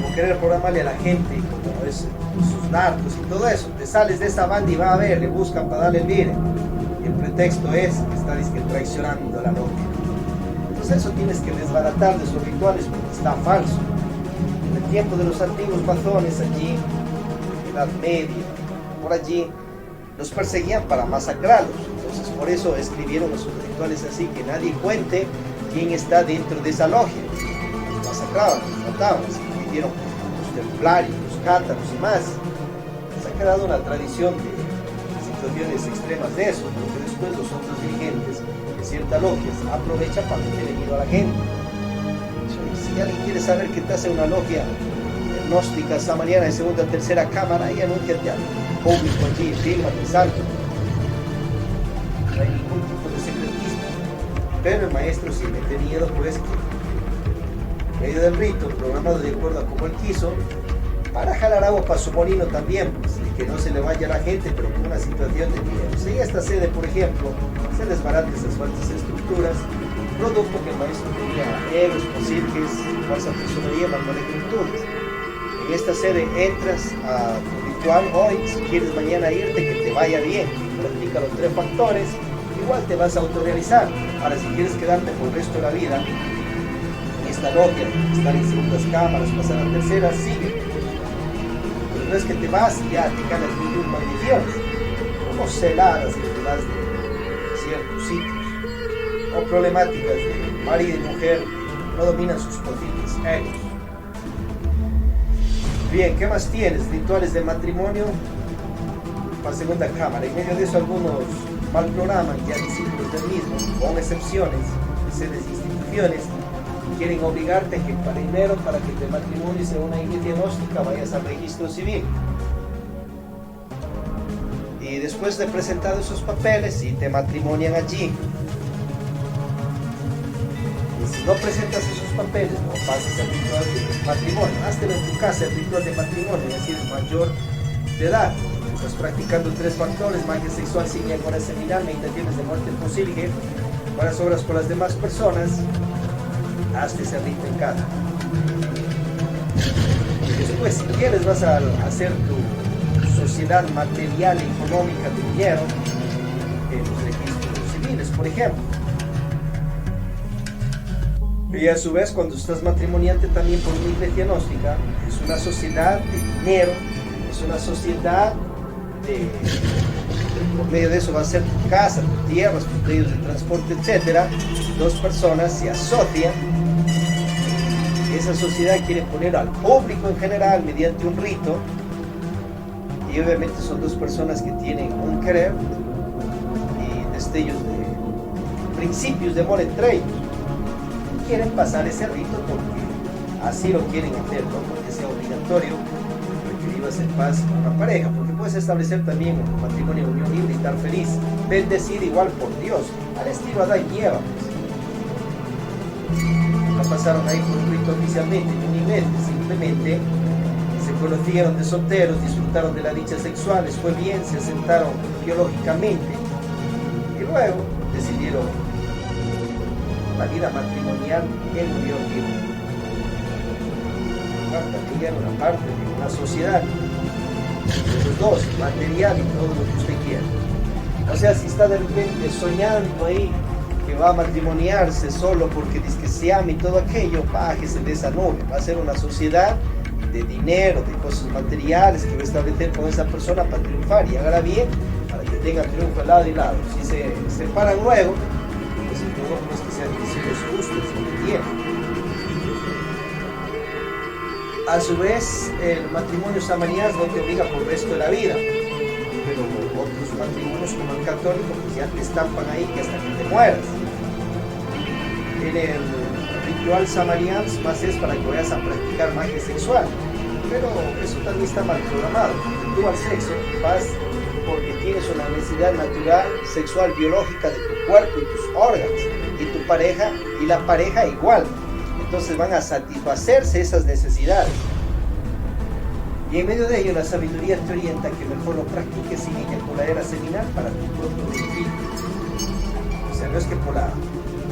como querer programarle a la gente, como es sus narcos y todo eso. Te sales de esa banda y va a ver, le buscan para darle el vire, y el pretexto es que está traicionando a la logia. Entonces eso tienes que desbaratar de esos rituales porque está falso. En el tiempo de los antiguos masones, allí en la Edad Media, por allí, los perseguían para masacrarlos. Entonces por eso escribieron esos rituales así, que nadie cuente quién está dentro de esa logia. Los masacraban, los mataban, así que vivieron los templarios, los cátaros y más. Se ha quedado una tradición de situaciones extremas de eso, porque después los otros dirigentes de ciertas logias aprovechan para meterle miedo a la gente. Si alguien quiere saber qué te hace una logia gnóstica esta mañana en segunda, tercera cámara, y anúnciate al público allí, fírmate, salto. No hay ningún tipo de secretismo. Pero el maestro sí mete miedo, pues, que en medio del rito, programado de acuerdo a como él quiso, para jalar agua para su molino también, pues, y que no se le vaya a la gente, pero con una situación de miedo. Si en esta sede, por ejemplo, se desbaratan esas falsas estructuras, producto que el maestro tenía egos, posibles, falsa personalidad, mal manejo de virtudes. En esta sede entras a tu ritual hoy, si quieres mañana irte, que te vaya bien, practica los 3 factores, igual te vas a autorrealizar. Ahora, si quieres quedarte por el resto de la vida en esta logia, estar en segundas cámaras, pasar a terceras, sigue. Pero no es que te vas y ya te ganas mil maldiciones, como celadas que te vas de ciertos sitios, o problemáticas de marido y mujer no dominan sus posibles egos. Bien, ¿qué más tienes? Rituales de matrimonio para segunda cámara. En medio de eso algunos mal programan ya discípulos del mismo, con excepciones de sedes e instituciones, quieren obligarte a que primero, para que te matrimonies en una iglesia gnóstica, vayas al registro civil. Y después de presentado esos papeles, y te matrimonian allí. Si no presentas esos papeles, no pasas el ritual de matrimonio. Háztelo en tu casa, el ritual de matrimonio, es decir, es mayor de edad. Estás practicando 3 factores: magia sexual, signia, agora seminal, meditaciones de muerte posible, buenas obras por las demás personas. Hazte ese rito en casa. Y después, si quieres, vas a hacer tu sociedad material e económica de dinero en los registros civiles, por ejemplo. Y a su vez, cuando estás matrimoniante también por una iglesia gnóstica, es una sociedad de dinero, es una sociedad por medio de eso va a ser tu casa, tus tierras, tus medios de transporte, etc. 2 personas se asocian, y esa sociedad quiere poner al público en general mediante un rito, y obviamente son 2 personas que tienen un querer y destellos de principios de amor entre ellos. Quieren pasar ese rito porque así lo quieren hacer, no porque sea obligatorio, porque vivas en paz con una pareja, porque puedes establecer también un matrimonio de unión libre y estar feliz, bendecir igual por Dios, al estilo Adán y Eva. No pasaron ahí por un rito oficialmente en una iglesia, simplemente se conocieron de solteros, disfrutaron de la dicha sexual, les fue bien, se asentaron biológicamente y luego decidieron la vida matrimonial en unión libre. También una parte de una sociedad, de los 2, material y todo lo que usted quiera. O sea, si está de repente soñando ahí que va a matrimoniarse solo porque dice que se ama y todo aquello, bájese de esa nube. Va a ser una sociedad de dinero, de cosas materiales que va a establecer con esa persona para triunfar, y hágala bien para que tenga triunfo al lado y lado. Si se separan luego, pues todo no es que sean deseos justos lo que tienen. A su vez, el matrimonio samariano no te obliga por el resto de la vida, pero otros matrimonios como el católico pues ya te estampan ahí que hasta que te mueras. En el ritual samariano más es para que vayas a practicar magia sexual, pero eso también está mal programado. Tú al sexo vas porque tienes una necesidad natural, sexual, biológica de tu cuerpo y tus órganos, y tu pareja y la pareja igual. Entonces van a satisfacerse esas necesidades. Y en medio de ello la sabiduría te orienta que mejor lo practiques sin eyacular seminal para tu propio beneficio. O sea, no es que por la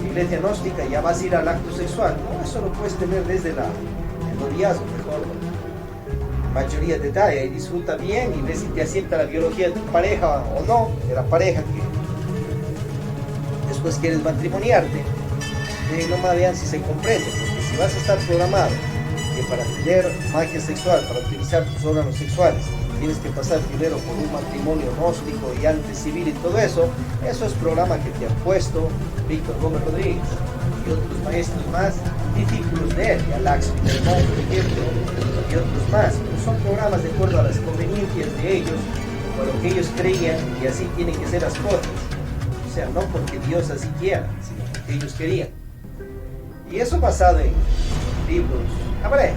iglesia gnóstica ya vas a ir al acto sexual. No, eso lo puedes tener desde el noviazgo, mejor. Mayoría de edad, y disfruta bien y ves si te asienta la biología de tu pareja o no, de la pareja que después quieres matrimoniarte. No me vean si se comprende, porque si vas a estar programado que para tener magia sexual, para utilizar tus órganos sexuales, tienes que pasar primero por un matrimonio gnóstico y antes civil y todo eso, eso es programa que te han puesto Víctor Gómez Rodríguez y otros maestros más, discípulos de él, y Alax Villalmón, por ejemplo, y otros más. Pero son programas de acuerdo a las conveniencias de ellos, o a lo que ellos creían, y así tienen que ser las cosas. O sea, no porque Dios así quiera, sino porque ellos querían. Y eso basado en libros hebreos.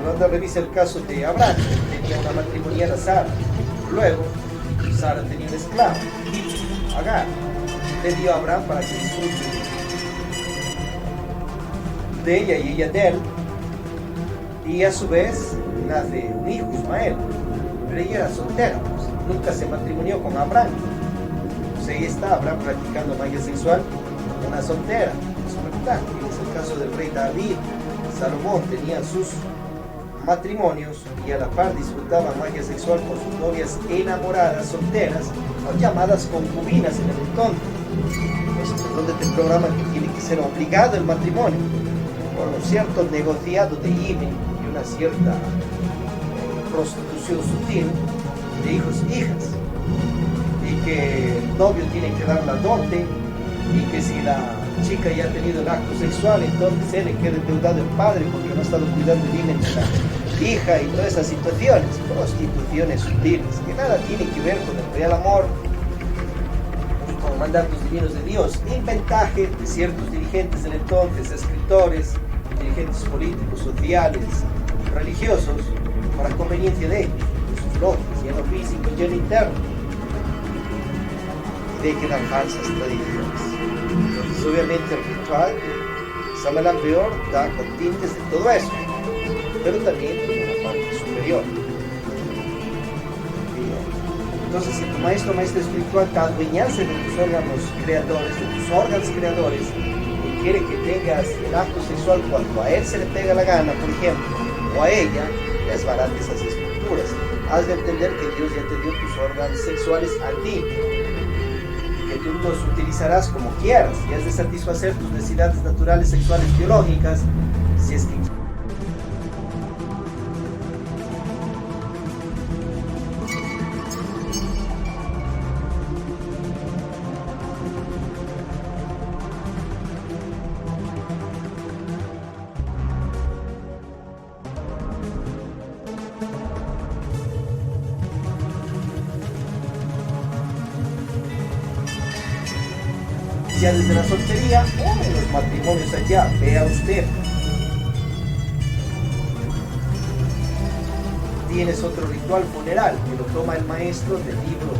Cuando revisa el caso de Abraham, tenía una matrimoniera Sara. Luego, Sara tenía una esclava, Agar. Le dio a Abraham para que disfrute de ella y ella de él. Y a su vez, nace un hijo, Ismael. Pero ella era soltera, pues, nunca se matrimonió con Abraham. Pues ahí está Abraham practicando magia sexual con una soltera. Es verdad. Es el caso del rey David. Salomón tenía sus matrimonios y a la par disfrutaban magia sexual con sus novias enamoradas, solteras, o llamadas concubinas en el entonces. Entonces, donde te programan que tiene que ser obligado el matrimonio, por un cierto negociado de IBE y una cierta prostitución sutil de hijos e hijas, y que el novio tiene que dar la dote, y que si la chica ya ha tenido el acto sexual, entonces él le queda endeudado el padre porque no ha estado cuidando el IBE de la hija, y todas esas situaciones, prostituciones sutiles, que nada tienen que ver con el real amor y con mandatos divinos de Dios. Inventaje de ciertos dirigentes del entonces, escritores, dirigentes políticos, sociales, religiosos, para conveniencia de ellos, de sus logias, y en lo físico y en lo interno, y de que dan falsas tradiciones. Entonces, obviamente, el ritual Samael Peor da con tintes de todo eso, pero también tiene una parte superior. Entonces, si tu maestro espiritual te adueñase de tus órganos creadores, y quiere que tengas el acto sexual cuando a él se le pega la gana, por ejemplo, o a ella, desbarate esas estructuras. Has de entender que Dios ya te dio tus órganos sexuales a ti, que tú los utilizarás como quieras, y has de satisfacer tus necesidades naturales, sexuales, biológicas, si es que desde la soltería o en los matrimonios allá, vea usted. Tienes otro ritual funeral que lo toma el maestro del libro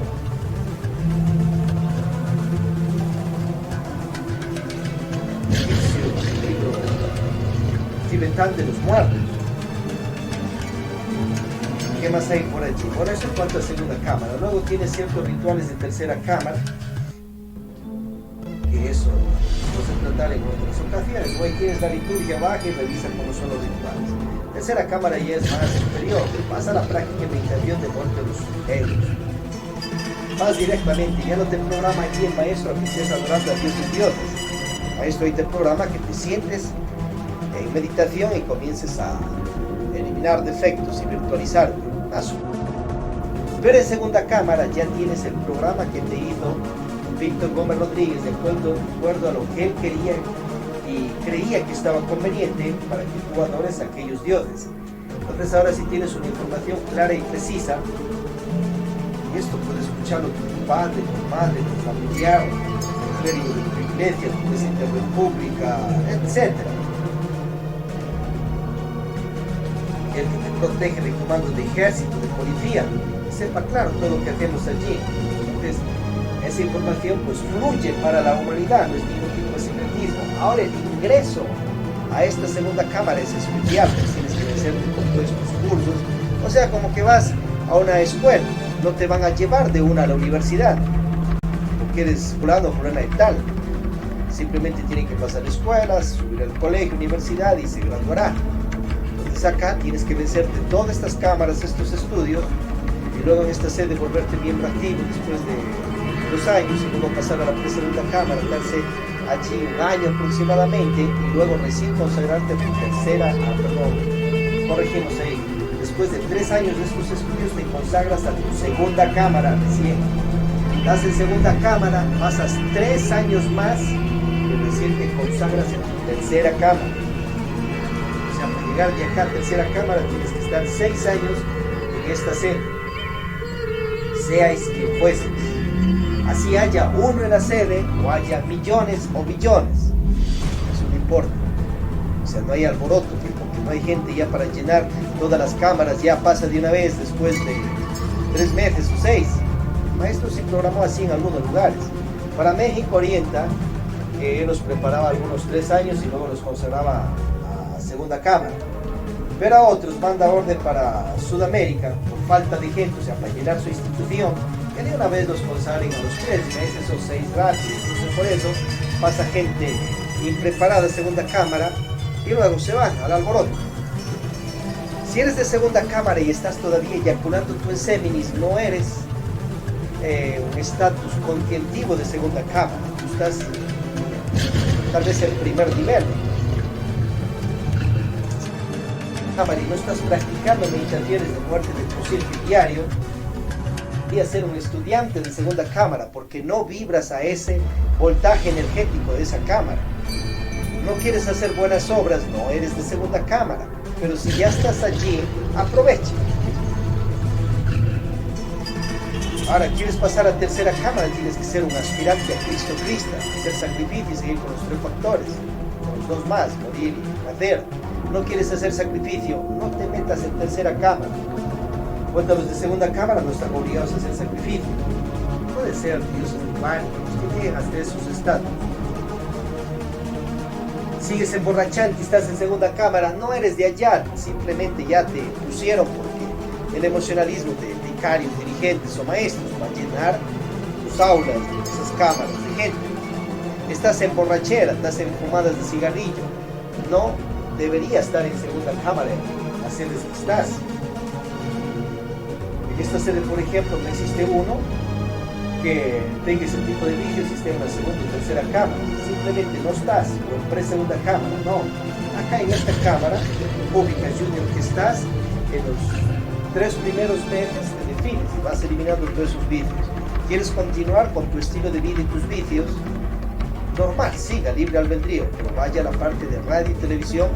tibetano de los muertos. ¿Qué más hay por allí? Bueno, eso en cuanto a segunda cámara. Luego tiene ciertos rituales de tercera cámara, que eso no se tratará en otras ocasiones. Hoy tienes la liturgia baja y revisa cómo son los rituales. Tercera cámara ya es más superior, pasa a la práctica de meditación de muerte de los egos. Vas directamente, ya no te programa aquí el maestro a que estés adorando a Dios de dioses. El maestro ahí te programa que te sientes en meditación y comiences a eliminar defectos y virtualizarte. Pero en segunda cámara ya tienes el programa que te hizo Víctor Gómez Rodríguez de acuerdo a lo que él quería y creía que estaba conveniente para que tú adores a aquellos dioses. Entonces ahora sí tienes una información clara y precisa, y esto puedes escucharlo tu padre, tu madre, tu familiar, tu clérigo de tu iglesia, tu presidente de la república, etc. El que te protege de comandos de ejército, de policía, sepa claro todo lo que hacemos allí. Entonces esa información pues fluye para la humanidad, no es ningún tipo de secretismo. Ahora el ingreso a esta segunda cámara es especial, pues tienes que hacerte con todos tus cursos, o sea, como que vas a una escuela, no te van a llevar de una a la universidad, porque eres fulano o fulana y tal, simplemente tienen que pasar escuelas, subir al colegio, universidad y se graduará. Entonces acá tienes que vencerte todas estas cámaras, estos estudios, y luego en esta sede volverte miembro activo después de 2 años, y luego pasar a la segunda cámara, darse allí 1 año aproximadamente, y luego recién consagrarte a tu corregimos ahí, después de 3 años de estos estudios te consagras a tu segunda cámara recién. Estás en segunda cámara, pasas 3 años más y recién te consagras en tu tercera cámara. O sea, para llegar de acá a tercera cámara tienes que estar 6 años en esta sede, seáis quien fueses. Así haya uno en la sede o haya millones o billones, eso no importa. O sea, no hay alboroto, porque no hay gente ya para llenar todas las cámaras, ya pasa de una vez después de 3 meses o 6. El maestro se programó así en algunos lugares. Para México Orienta, él los preparaba algunos 3 años y luego los consagraba a segunda cámara. Pero a otros manda orden para Sudamérica, por falta de gente, o sea, para llenar su institución, que de una vez los consagren a los 3 meses o 6 rápidos. Entonces por eso pasa gente impreparada a segunda cámara y luego se van al alboroto. Si eres de segunda cámara y estás todavía eyaculando tu inseminis, no eres un estatus conscientivo de segunda cámara, tú estás tal vez en primer nivel y no estás practicando meditaciones de muerte de tu circo diario. Deberías ser un estudiante de segunda cámara, porque no vibras a ese voltaje energético de esa cámara. No quieres hacer buenas obras, no eres de segunda cámara, pero si ya estás allí, aprovecha. Ahora, quieres pasar a tercera cámara, tienes que ser un aspirante a Cristo, hacer sacrificio y seguir con los 3 factores, con los 2 más, morir y nacer. No quieres hacer sacrificio, no te metas en tercera cámara. Cuando los de segunda cámara no están obligados a hacer sacrificio. Puede ser dioses humanos que llegan hasta esos estados. Sigues emborrachante y estás en segunda cámara, no eres de allá, simplemente ya te pusieron porque el emocionalismo de vicarios, dirigentes o maestros va a llenar tus aulas, esas cámaras de gente. Estás en borrachera, estás en fumadas de cigarrillo, no debería estar en segunda cámara, en las sedes que estás. En esta sede, por ejemplo, no existe uno que tenga ese tipo de vicios y esté en la segunda y tercera cámara. Simplemente no estás, o en pre-segunda cámara, no. Acá en esta cámara pública junior que estás, en los 3 primeros meses te defines y vas eliminando todos esos vicios. ¿Quieres continuar con tu estilo de vida y tus vicios? Normal, siga libre albedrío, pero vaya a la parte de radio y televisión,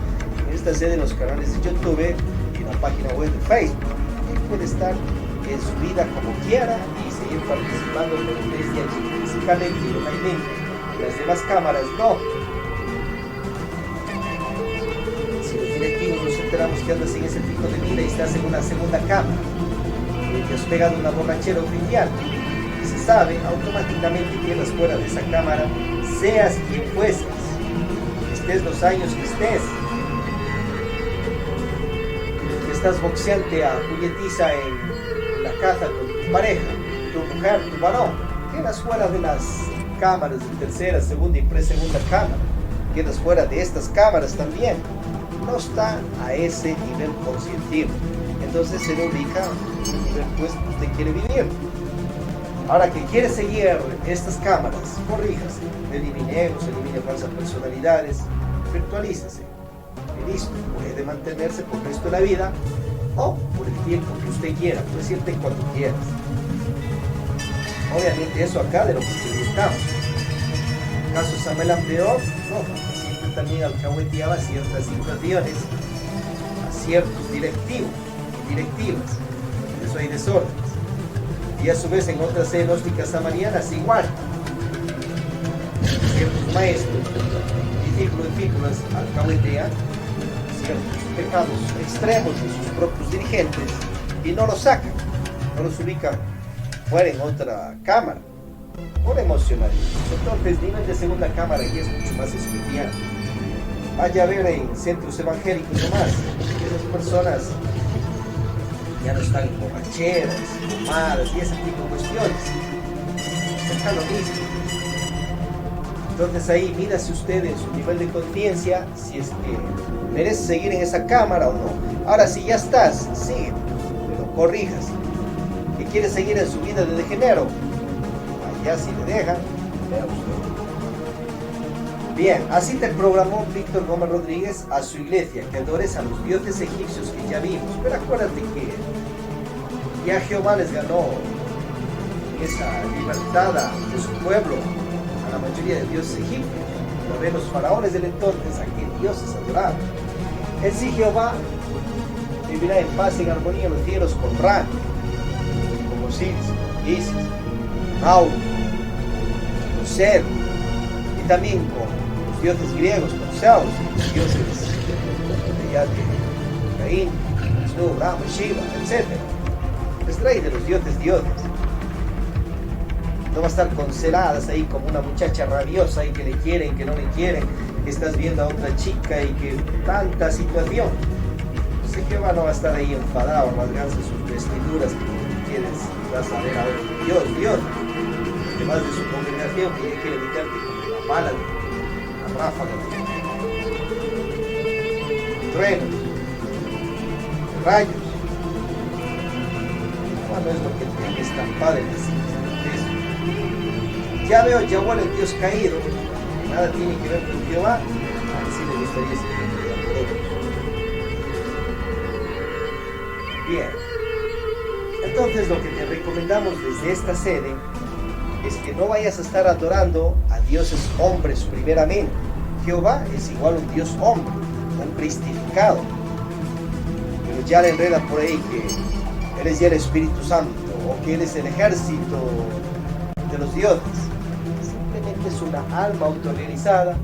en esta sede, en los canales de YouTube y en la página web de Facebook. Él puede estar en su vida como quiera y seguir participando, pero desde allí, físicamente y localmente. Las demás cámaras no. Si los directivos nos enteramos que andas en ese tipo de vida y estás en una segunda cámara, y te has pegado una borrachera oficial, y se sabe automáticamente que quedas fuera de esa cámara, seas quien fueses, estés los años que estés, que estás boxeante a puñetiza en la casa con tu pareja, tu mujer, tu varón, quedas fuera de las cámaras de tercera, segunda y pre-segunda cámara, quedas fuera de estas cámaras también, no está a ese nivel conscientivo, entonces se le ubica un nivel pues usted quiere vivir. Ahora que quiere seguir estas cámaras, corríjase, elimine egos, elimine falsas personalidades, virtualícese. Y listo, puede mantenerse por el resto de la vida o por el tiempo que usted quiera, puede decirte cuando quieras. Obviamente eso acá de lo que buscamos. En el caso de Samuel Ampeor, no, siempre también alcahueteaba ciertas situaciones a ciertos directivos, directivas. Por eso hay desórdenes. Y a su vez en otras gnósticas samarianas igual. Ciertos maestros, discípulos alcahuetean ciertos pecados extremos de sus propios dirigentes y no los sacan, no los ubican fuera en otra cámara por emocionalismo. Entonces nivel de segunda cámara y es mucho más especial. Vaya a ver en centros evangélicos nomás, esas personas ya no están en borracheras, tomadas y ese tipo de cuestiones. Está lo mismo. Entonces ahí mídase usted en su nivel de conciencia si es que merece seguir en esa cámara o no. Ahora si ya estás, sigue, pero corríjase. Que quiere seguir en su vida de degenero, allá si le dejan, vea usted. Bien, así te programó Víctor Gómez Rodríguez a su iglesia, que adores a los dioses egipcios que ya vimos. Pero acuérdate que ya Jehová les ganó esa libertad de su pueblo a la mayoría de dioses egipcios. Lo ven los faraones del entonces, a qué dioses adoraban. En sí Jehová vivirá en paz y en armonía en los cielos con Ra, con Osiris, Isis, Mauro, con Sed, y también con los dioses griegos, con Zeus, los dioses de Caín, Snu, Brahma, Shiva, etc. Les trae de los dioses. No va a estar conceladas ahí como una muchacha rabiosa y que le quieren, que no le quieren, que estás viendo a otra chica y que tanta situación. Sé que Jehová no va a estar ahí enfadado, rasgándose sus vestiduras, que quieres, vas a ver a Dios, además de su congregación, que quiere meterte con la bala, la ráfaga, truenos, rayos. No es lo que tiene estampado en la cinta. Ya veo Yahweh el Dios caído, que nada tiene que ver con Jehová, así le gustaría ser. Bien, entonces lo que te recomendamos desde esta sede es que no vayas a estar adorando a dioses hombres primeramente. Jehová es igual a un dios hombre, un cristificado, pero ya le enredan por ahí que él es ya el Espíritu Santo o que él es el ejército de los dioses. Simplemente es una alma autorrealizada,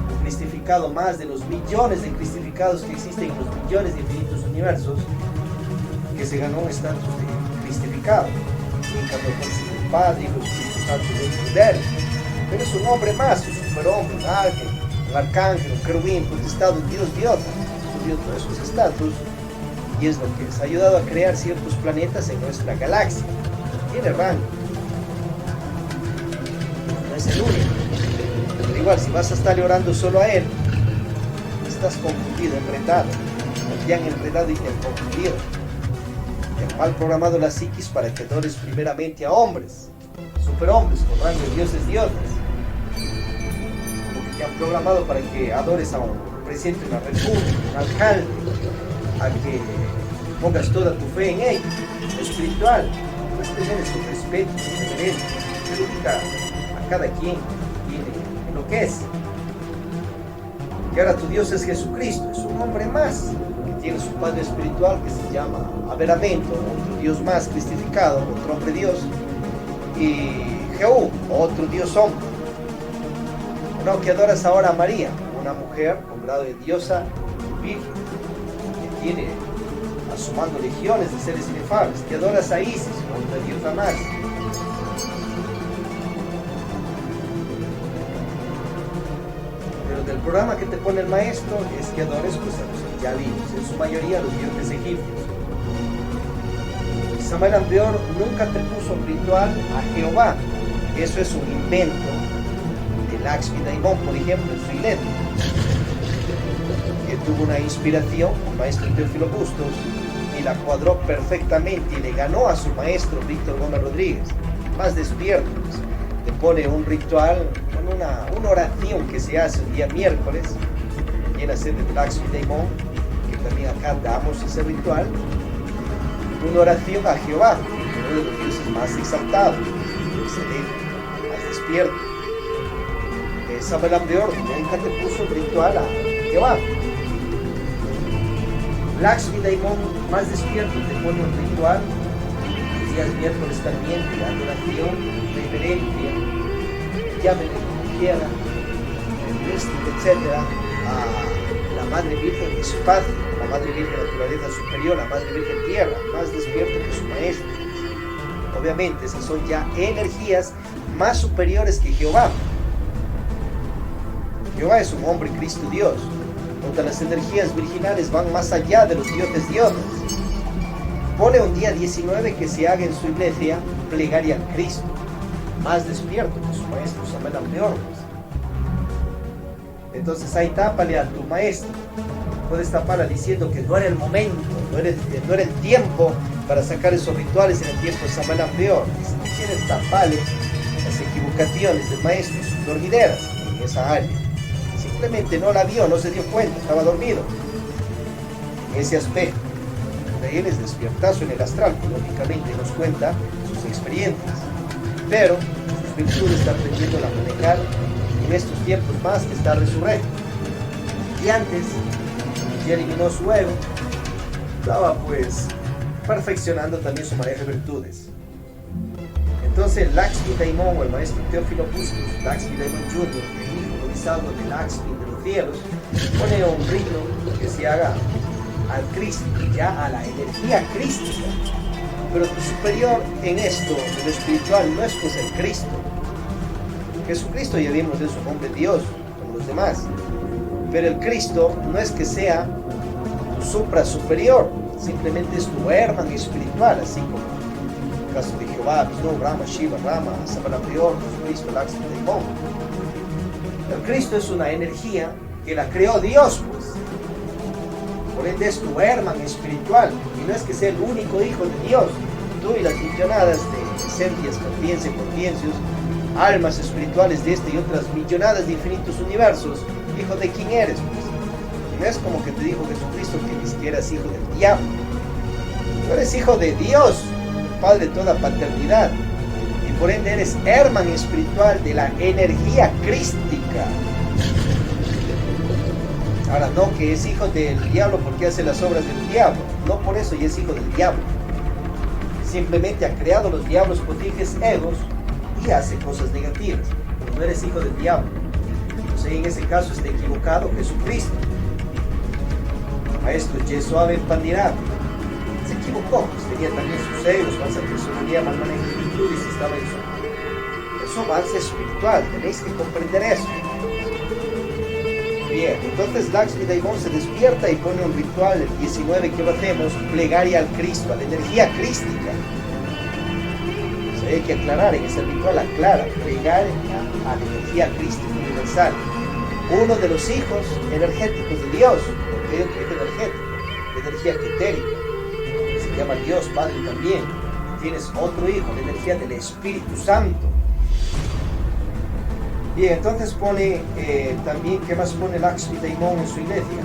un cristificado más de los millones de cristificados que existen en los millones de infinitos universos, que se ganó un estatus de cristificado, encarnó con el Padre y el Espíritu Santo dentro de él. Pero es un hombre más, un superhombre, un ángel, un arcángel, un querubín, potestad, un Dios, subió todos esos estatus, y es lo que les ha ayudado a crear ciertos planetas en nuestra galaxia. Tiene rango. No es el único. Pero igual, si vas a estar orando solo a él, estás confundido, enredado. Te han enredado y te han confundido. Te han mal programado la psiquis para que adores primeramente a hombres, superhombres con rango de dioses. Porque te han programado para que adores a un presidente de una república, un alcalde, a que pongas toda tu fe en él, lo espiritual. Pues tener su respeto, su reverencia, a cada quien tiene lo que es. Y ahora tu Dios es Jesucristo, es un hombre más que tiene su padre espiritual que se llama Averamiento, otro Dios más cristificado, otro hombre Dios, y Jehú, otro Dios hombre. No, que adoras ahora a María, una mujer con grado de diosa virgen, que tiene a su mando legiones de seres inefables, que adoras a Isis, otra diosa más. Pero del programa que te pone el maestro es que adores pues a los ya vimos, en su mayoría los dioses egipcios. Samuel Ampeor nunca te puso un ritual a Jehová, eso es un invento de Laxmi Daimon, por ejemplo, en su iglesia, que tuvo una inspiración, el maestro Teófilo Bustos, y la cuadró perfectamente y le ganó a su maestro Víctor Gómez Rodríguez. más despierto. Pues. Te pone un ritual, con una oración que se hace el día miércoles, viene a ser el Lakshmi Daimon, que también acá damos ese ritual, una oración a Jehová, uno de los dioses más exaltados, excelente, más despierto. Samael Beor nunca te puso un ritual a Jehová. Lakshmi Daimon más despierto te pone un ritual los días miércoles también de adoración, reverencia, llámele como quiera, mística, etc. a la Madre Virgen Espacio, la Madre Virgen Naturaleza Superior, la Madre Virgen Tierra, más despierto que su maestro. Obviamente esas son ya energías más superiores que Jehová. Jehová es un hombre Cristo Dios, donde las energías virginales van más allá de los dioses dioses. Pone un día 19 que se haga en su iglesia plegaria al Cristo, más despierto que su maestro Samael Beor. Entonces ahí tápale a tu maestro. Puedes taparla diciendo que no era el momento, no era el tiempo para sacar esos rituales en el tiempo de Samael Beor. Si quieres taparle las equivocaciones del maestro, sus dormideras en esa área. Simplemente no la vio, no se dio cuenta, estaba dormido. En ese aspecto, de él es despiertazo en el astral, que lógicamente nos cuenta sus experiencias. Pero sus virtudes está aprendiendo a manejar en estos tiempos más que está resurrecto. Y antes, ya eliminó su ego, estaba pues perfeccionando también su manejo de virtudes. Entonces Lakshmi Daimon o el maestro Teófilo Bustos, Lakshmi Daimon Jr., el hijo novizado de Lakshmi de los cielos, pone un rito que se haga al Cristo, ya a la energía crística. Pero tu superior en esto, en lo espiritual, no es pues el Cristo. Jesucristo ya vimos es un hombre Dios, como los demás. Pero el Cristo no es que sea tu supra superior, simplemente es tu hermano espiritual, así como en el caso de Jehová, Vishnu, Rama, Shiva, Rama, Samael Beor, Jesucristo, Lakshmi Daimon. El Cristo es una energía que la creó Dios, pues. Por ende es tu hermano espiritual, y no es que sea el único hijo de Dios. Tú y las millonadas de esencias, conciencias, almas espirituales de este y otras millonadas de infinitos universos, hijo de quién eres, pues. No es como que te dijo Jesucristo que ni siquiera eres hijo del diablo. Tú eres hijo de Dios, Padre de toda paternidad, y por ende eres hermano espiritual de la energía crística. Ahora, no que es hijo del diablo porque hace las obras del diablo, no por eso ya es hijo del diablo. Simplemente ha creado los diablos potijes egos y hace cosas negativas, pero no eres hijo del diablo. Entonces en ese caso está equivocado Jesucristo. Maestro Yeshua Ben Pandirá se equivocó, pues tenía también sus egos, falsa personalidad, mal manejo de virtudes, estaba en su avance espiritual, tenéis que comprender eso. Bien, entonces Lakshmi Daimon se despierta y pone un ritual, el 19 que lo hacemos, plegaria al Cristo, a la energía crística. O sea, hay que aclarar, en ese ritual aclara, plegaria a la energía crística universal. Uno de los hijos energéticos de Dios, porque hay otro hijo energético, de energía etérica, que se llama Dios Padre también. Tienes otro hijo, la energía del Espíritu Santo. Bien, entonces pone también, ¿qué más pone Lakshmi Daimon en su iglesia?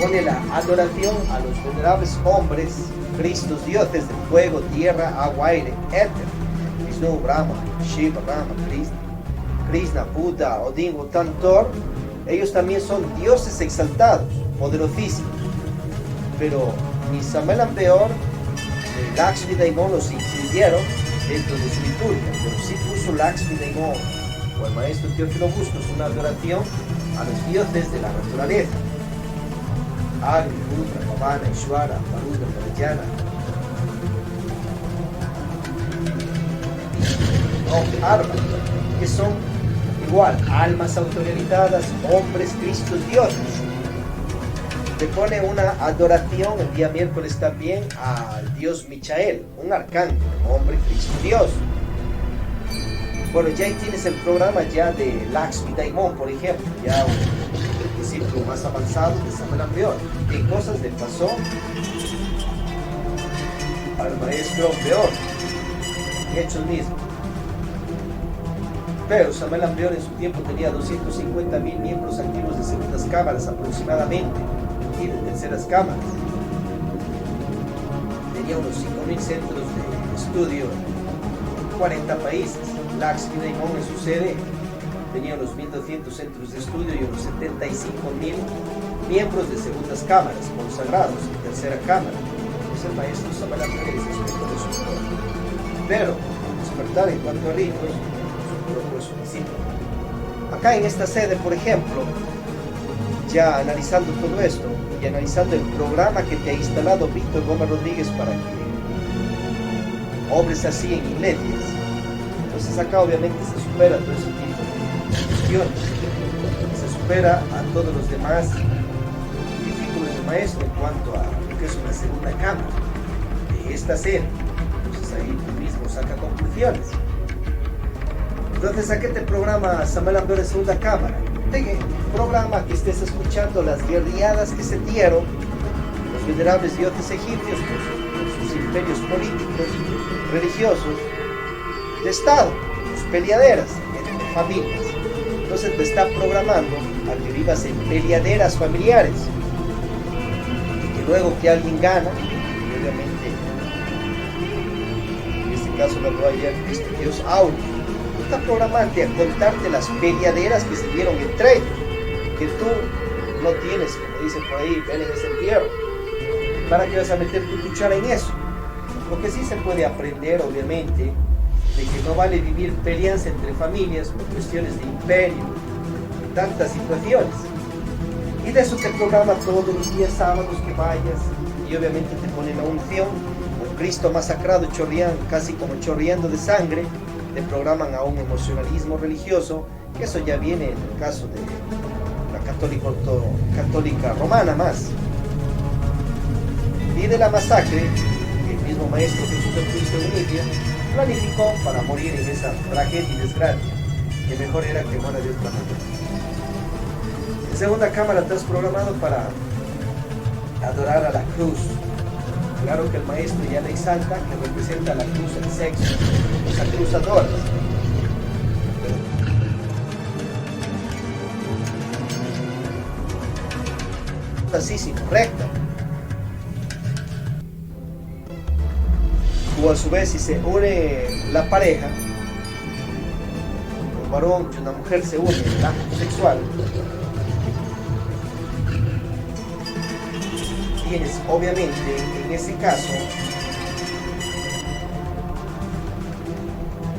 Pone la adoración a los venerables hombres, Cristos, dioses del fuego, tierra, agua, aire, éter. Vishnu, Brahma, Shiva, Rama, Krishna, Buda, Odin, Tantor. Ellos también son dioses exaltados, poderosísimos. Pero ni Samael Beor ni Lakshmi Daimon los incluyeron dentro de su liturgia, pero sí puso Lakshmi Daimon o el maestro Teófilo Bustos una adoración a los dioses de la naturaleza. Agni, Rudra, Pavana, Ishvara, Varuna, Narayana. No, Arma, que son igual, almas autorrealizadas, hombres, Cristos, dioses. Se pone una adoración el día miércoles también al dios Michael, un arcángel, hombre, Cristo, Dios. Bueno, ya ahí tienes el programa ya de Lakshmi Daimon, por ejemplo, ya un discípulo más avanzado de Samael Beor. ¿Qué cosas le pasó al maestro Beor? Hechos mismos. Pero Samael Aun-Weor en su tiempo tenía 250,000 miembros activos de segundas cámaras aproximadamente y de terceras cámaras. Tenía unos 5,000 centros de estudio en 40 países. Laxmi Daimon en su sede tenía unos 1,200 centros de estudio y unos 75,000 miembros de segundas cámaras consagrados en tercera cámara. Es el maestro Samael Aun-Weor es aspecto de su historia. Pero despertar en cuanto a ritos fue suficiente. Acá en esta sede, por ejemplo, ya analizando todo esto y analizando el programa que te ha instalado Víctor Gómez Rodríguez para que obres así en iglesias, entonces acá obviamente se supera todo ese tipo de cuestiones, se supera a todos los demás discípulos del maestro en cuanto a lo que es una segunda cámara de esta sede. Entonces ahí tú mismo saca conclusiones. Entonces, ¿a qué te programa Samael Aun-Weor en segunda cámara? Te programa que estés escuchando las guerriadas que se dieron los venerables dioses egipcios con sus imperios políticos, religiosos, de Estado, sus peleaderas entre familias. Entonces te está programando a que vivas en peleaderas familiares. Y que luego que alguien gana, y obviamente, en este caso lo habló ayer este dios Auri, está programante a contarte las peleaderas que se dieron entre ellos, que tú no tienes, como dicen por ahí, ven en ese entierro. ¿Para qué vas a meter tu cuchara en eso? Porque sí se puede aprender, obviamente, de que no vale vivir peleas entre familias por cuestiones de imperio, tantas situaciones. Y de eso te programa todos los días sábados que vayas, y obviamente te ponen la unción, un Cristo masacrado, casi como chorreando de sangre. Te programan a un emocionalismo religioso, que eso ya viene en el caso de la católica romana más. Y de la masacre, que el mismo maestro Jesús el Cristo de Inicia planificó para morir en esa tragedia y desgracia, que mejor era que muera de otra manera. En segunda cámara estás programado para adorar a la cruz. Claro que el maestro ya la exalta, que representa la cruz, el sexo, los acusadores. Así es incorrecta. O a su vez, si se une la pareja, un varón y una mujer se unen en el acto sexual, tienes obviamente en ese caso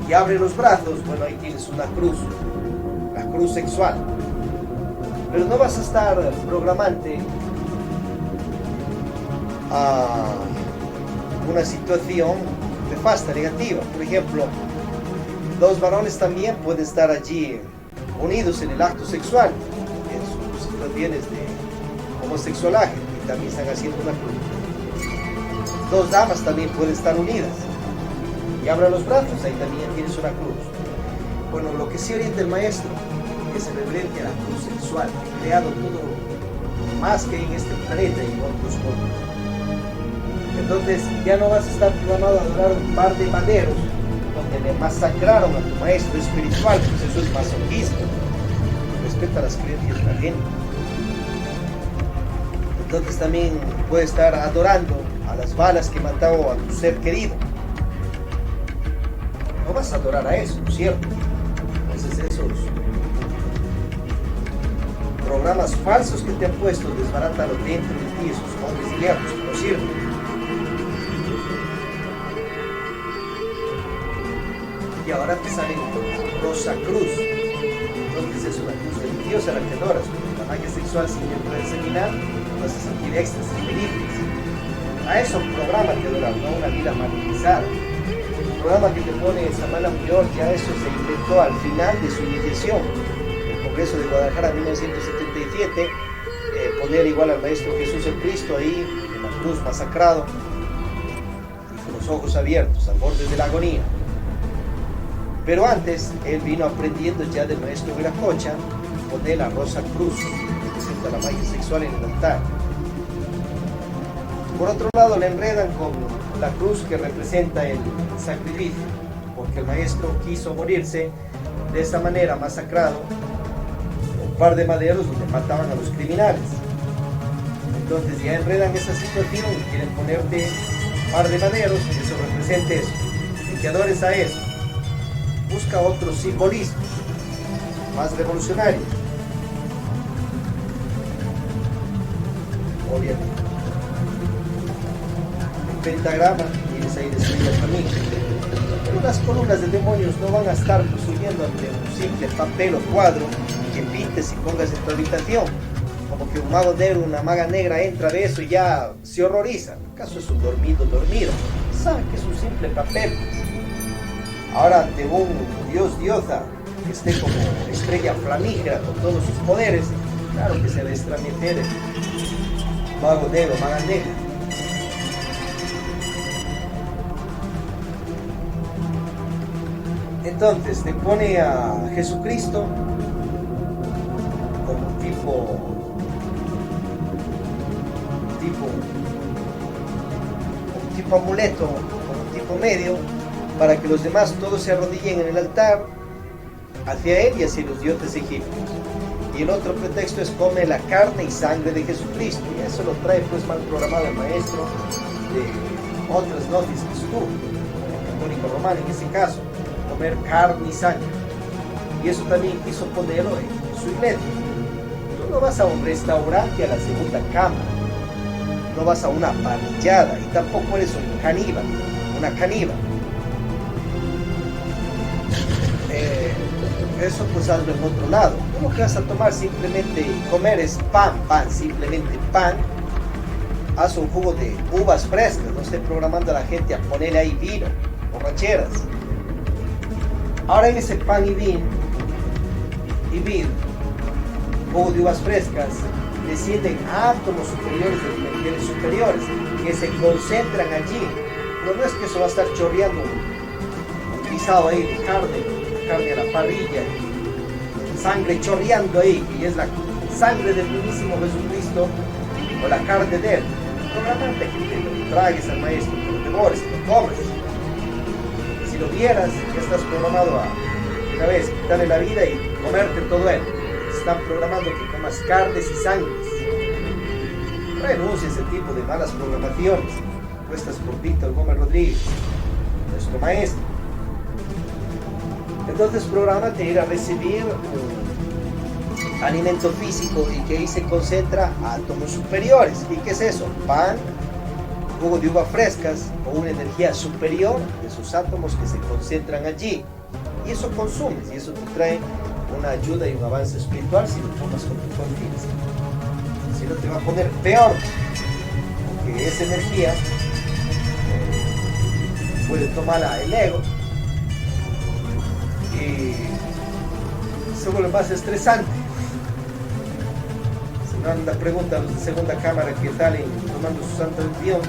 y abre los brazos, bueno, ahí tienes una cruz, la cruz sexual. Pero no vas a estar programante a una situación nefasta, negativa. Por ejemplo, dos varones también pueden estar allí unidos en el acto sexual, en sus situaciones de homosexualaje, y también están haciendo una cruz. Dos damas también pueden estar unidas y abran los brazos, ahí también tienes una cruz. Bueno, lo que sí orienta el maestro es referente a la cruz sexual, creado todo más que en este planeta y en otros mundos. Entonces ya no vas a estar programado a adorar un par de maderos donde le masacraron a tu maestro espiritual, pues eso es masoquismo. Respeta las creencias de la gente. Entonces también puede estar adorando a las balas que mató a tu ser querido. No vas a adorar a eso, ¿no es cierto? Entonces esos programas falsos que te han puesto desbaratan lo dentro de ti, esos hombres diablos que no sirven. Y ahora te salen con la rosa cruz. Entonces es una cruz religiosa la que adoras. La magia sexual sin determinar, vas a sentir éxtasis felices. A eso programa que adorar, no una vida martirizada. El programa que te pone Samael Aun-Weor, ya eso se inventó al final de su iniciación. El Congreso de Guadalajara en 1977, poner igual al Maestro Jesús el Cristo ahí, en la cruz masacrado, y con los ojos abiertos, al borde de la agonía. Pero antes, él vino aprendiendo ya del maestro Viracocha, poner la rosa cruz, que representa la magia sexual en el altar. Por otro lado, le enredan con la cruz que representa el sacrificio. porque el maestro quiso morirse de esa manera, masacrado, un par de maderos donde mataban a los criminales. Entonces ya enredan esa situación y quieren ponerte un par de maderos, que eso represente eso, y que adores a eso. Busca otros simbolismos más revolucionarios. Obviamente. El pentagrama, tienes ahí destruidas también. Pero las columnas de demonios no van a estar subiendo ante un simple papel o cuadro que pintes y pongas en tu habitación. Como que un mago negro, una maga negra entra de eso y ya se horroriza. ¿Acaso es un dormido dormido? Sabe que es un simple papel. Ahora ante un diosa que esté como estrella flamígera con todos sus poderes, claro que se va a estremecer el mago negro, maga negra. Entonces te pone a Jesucristo como un tipo amuleto, como un tipo medio, para que los demás todos se arrodillen en el altar hacia él y hacia los dioses egipcios. Y el otro pretexto es come la carne y sangre de Jesucristo, y eso lo trae pues mal programado el maestro de otras gnosis que estuvo, el católico romano en ese caso, comer carne y sangre. Y eso también quiso ponerlo en su iglesia. Tú no vas a un restaurante a la segunda cámara, no vas a una parrillada y tampoco eres un caníbal, una caníbal. Eso pues hazlo en otro lado. Tú lo que vas a tomar simplemente y comer es pan, simplemente pan. Haz un jugo de uvas frescas, no esté programando a la gente a ponerle ahí vino, borracheras. Ahora en ese pan y vino, jugo de uvas frescas, descienden átomos superiores de dimensiones superiores que se concentran allí. Pero no es que eso va a estar chorreando un pisado ahí de carne a la parrilla, sangre chorreando ahí, y es la sangre del mismísimo Jesucristo o la carne de él. Programante que te lo tragues al maestro, que lo devores, que lo comes. Si lo vieras, ya estás programado a una vez quitarle la vida y comerte todo él. Están programando que comas carnes y sangres. Renuncia a ese tipo de malas programaciones puestas por Víctor Gómez Rodríguez, nuestro maestro. Entonces prográmate ir a recibir alimento físico y que ahí se concentra átomos superiores. ¿Y qué es eso? Pan, jugo de uva frescas o una energía superior de esos átomos que se concentran allí. Y eso consumes y eso te trae una ayuda y un avance espiritual si lo tomas con tu conciencia. Si no te va a poner peor, porque esa energía puede tomarla el ego y se vuelve más estresante. Si no anda, pregunta a los de segunda cámara que salen tomando su santo envión,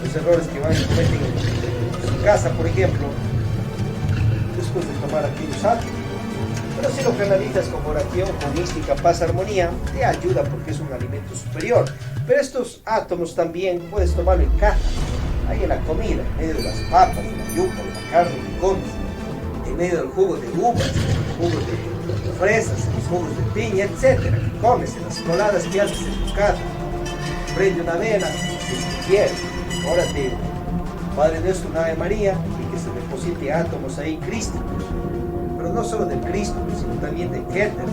los errores que van y cometen en su casa, por ejemplo, después de tomar aquellos átomos. Pero si lo canalizas con oración, con mística, paz, armonía, te ayuda porque es un alimento superior. Pero estos átomos también puedes tomarlo en casa, ahí en la comida, en medio de las papas, de la yuca, de la carne que comes, en medio del jugo de uvas, el jugo de fresas, los jugos de piña, etcétera, que comes, en las coladas que haces en tu casa. Prende una vela, si quieres, órate, Padre nuestro, una Ave María, y que se deposite átomos ahí crísticos. Pero no solo del Cristo, sino también de Keter,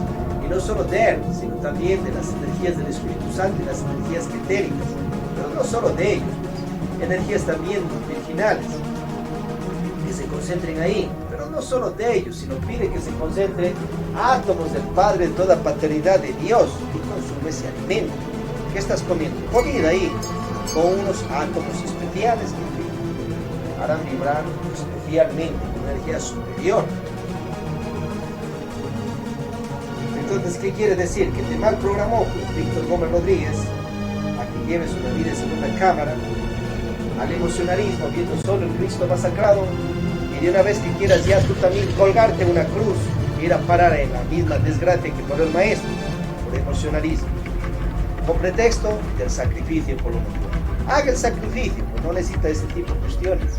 y no solo de él, sino también de las energías del Espíritu Santo y las energías ketéricas, pero no solo de ellos, energías también virginales, que se concentren ahí, pero no solo de ellos, sino pide que se concentren átomos del Padre de toda paternidad de Dios, y consume ese alimento. ¿Qué estás comiendo? Comida ahí, con unos átomos especiales que harán vibrar especialmente con energía superior. Entonces, ¿qué quiere decir? Que te mal programó Víctor Gómez Rodríguez a que lleves una vida en segunda cámara, al emocionalismo, viendo solo el Cristo masacrado, y de una vez que quieras ya tú también colgarte en una cruz e ir a parar en la misma desgracia que paró el maestro, por emocionalismo, con pretexto del sacrificio por lo mejor. Haga el sacrificio, pues no necesita ese tipo de cuestiones.